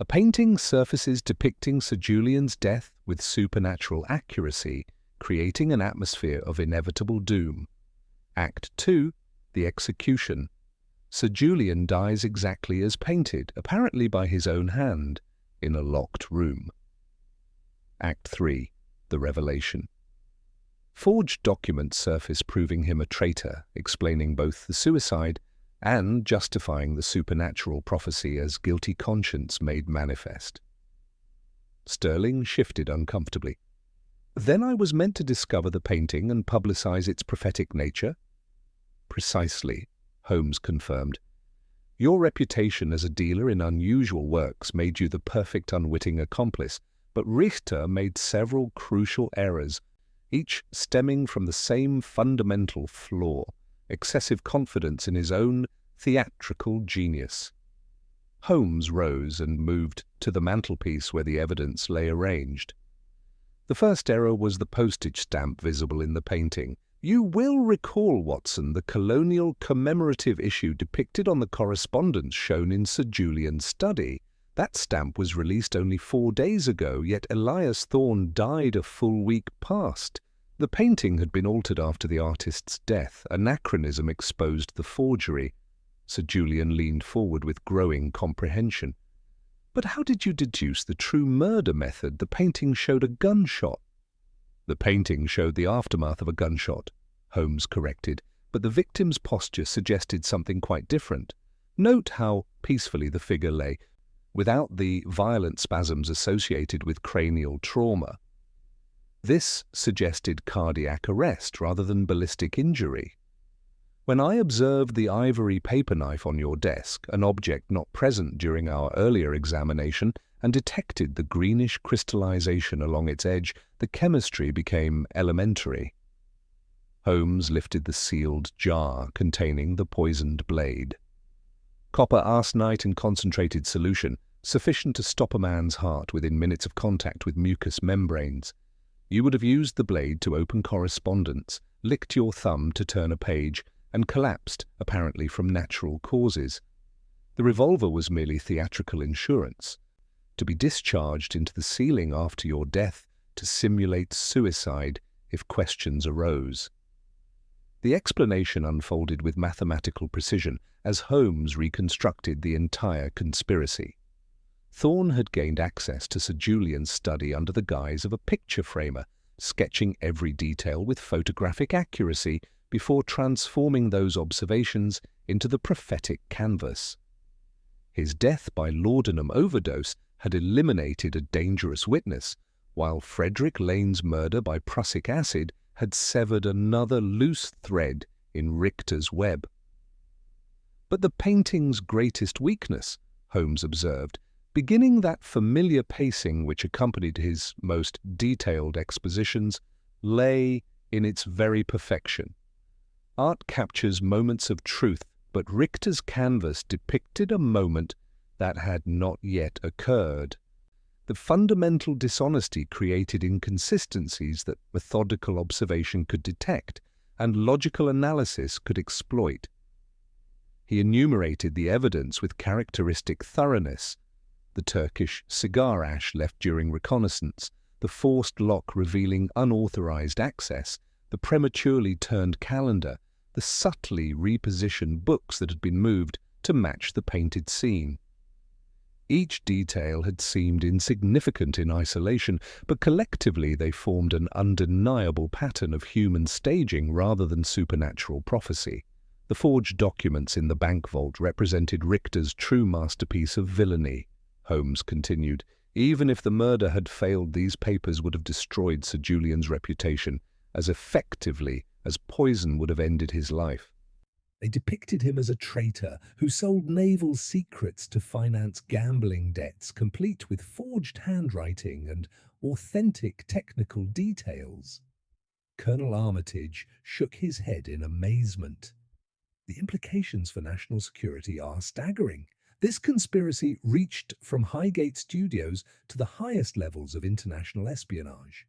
A painting surfaces depicting Sir Julian's death with supernatural accuracy, creating an atmosphere of inevitable doom. Act 2. The Execution. Sir Julian dies exactly as painted, apparently by his own hand, in a locked room. Act 3. The Revelation. Forged documents surface proving him a traitor, explaining both the suicide and justifying the supernatural prophecy as guilty conscience made manifest. Sterling shifted uncomfortably. Then I was meant to discover the painting and publicize its prophetic nature? Precisely, Holmes confirmed. Your reputation as a dealer in unusual works made you the perfect unwitting accomplice, but Richter made several crucial errors, each stemming from the same fundamental flaw: excessive confidence in his own theatrical genius. Holmes rose and moved to the mantelpiece where the evidence lay arranged. The first error was the postage stamp visible in the painting. You will recall, Watson, the colonial commemorative issue depicted on the correspondence shown in Sir Julian's study. That stamp was released only 4 days ago, yet Elias Thorne died a full week past. The painting had been altered after the artist's death. Anachronism exposed the forgery. Sir Julian leaned forward with growing comprehension. But how did you deduce the true murder method? The painting showed a gunshot. The painting showed the aftermath of a gunshot, Holmes corrected, but the victim's posture suggested something quite different. Note how peacefully the figure lay, without the violent spasms associated with cranial trauma. This suggested cardiac arrest rather than ballistic injury. When I observed the ivory paper knife on your desk, an object not present during our earlier examination, and detected the greenish crystallization along its edge, the chemistry became elementary. Holmes lifted the sealed jar containing the poisoned blade. Copper arsenite in concentrated solution, sufficient to stop a man's heart within minutes of contact with mucous membranes. You would have used the blade to open correspondence, licked your thumb to turn a page, and collapsed, apparently from natural causes. The revolver was merely theatrical insurance, to be discharged into the ceiling after your death to simulate suicide if questions arose. The explanation unfolded with mathematical precision as Holmes reconstructed the entire conspiracy. Thorne had gained access to Sir Julian's study under the guise of a picture framer, sketching every detail with photographic accuracy before transforming those observations into the prophetic canvas. His death by laudanum overdose had eliminated a dangerous witness, while Frederick Lane's murder by prussic acid had severed another loose thread in Richter's web. But the painting's greatest weakness, Holmes observed, beginning that familiar pacing which accompanied his most detailed expositions, lay in its very perfection. Art captures moments of truth, but Richter's canvas depicted a moment that had not yet occurred. The fundamental dishonesty created inconsistencies that methodical observation could detect and logical analysis could exploit. He enumerated the evidence with characteristic thoroughness: the Turkish cigar ash left during reconnaissance, the forced lock revealing unauthorized access, the prematurely turned calendar, the subtly repositioned books that had been moved to match the painted scene. Each detail had seemed insignificant in isolation, but collectively they formed an undeniable pattern of human staging rather than supernatural prophecy. The forged documents in the bank vault represented Richter's true masterpiece of villainy, Holmes continued. Even if the murder had failed, these papers would have destroyed Sir Julian's reputation as effectively as poison would have ended his life. They depicted him as a traitor who sold naval secrets to finance gambling debts, complete with forged handwriting and authentic technical details. Colonel Armitage shook his head in amazement. The implications for national security are staggering. This conspiracy reached from Highgate Studios to the highest levels of international espionage.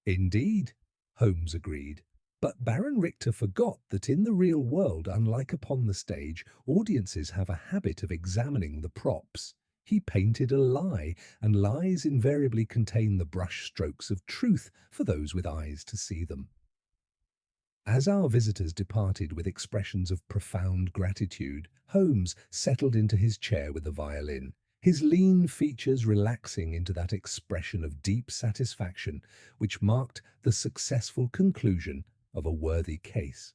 Indeed, Holmes agreed. But Baron Richter forgot that in the real world, unlike upon the stage, audiences have a habit of examining the props. He painted a lie, and lies invariably contain the brushstrokes of truth for those with eyes to see them. As our visitors departed with expressions of profound gratitude, Holmes settled into his chair with the violin, his lean features relaxing into that expression of deep satisfaction which marked the successful conclusion of a worthy case.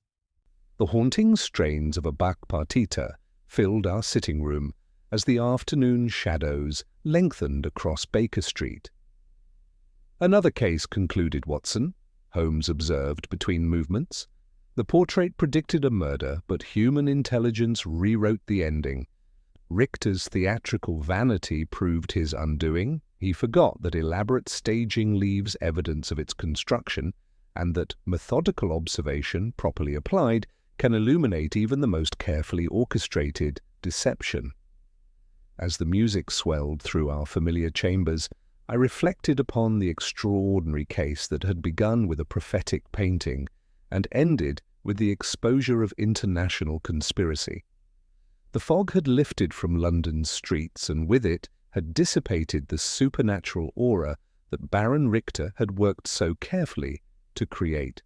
The haunting strains of a Bach partita filled our sitting room as the afternoon shadows lengthened across Baker Street. "Another case," concluded Watson, Holmes observed between movements. "The portrait predicted a murder, but human intelligence rewrote the ending. Richter's theatrical vanity proved his undoing. He forgot that elaborate staging leaves evidence of its construction, and that methodical observation, properly applied, can illuminate even the most carefully orchestrated deception." As the music swelled through our familiar chambers, I reflected upon the extraordinary case that had begun with a prophetic painting and ended with the exposure of international conspiracy. The fog had lifted from London's streets, and with it had dissipated the supernatural aura that Baron Richter had worked so carefully to create.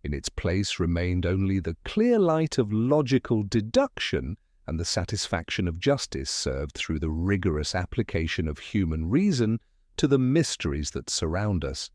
In its place remained only the clear light of logical deduction and the satisfaction of justice served through the rigorous application of human reason to the mysteries that surround us.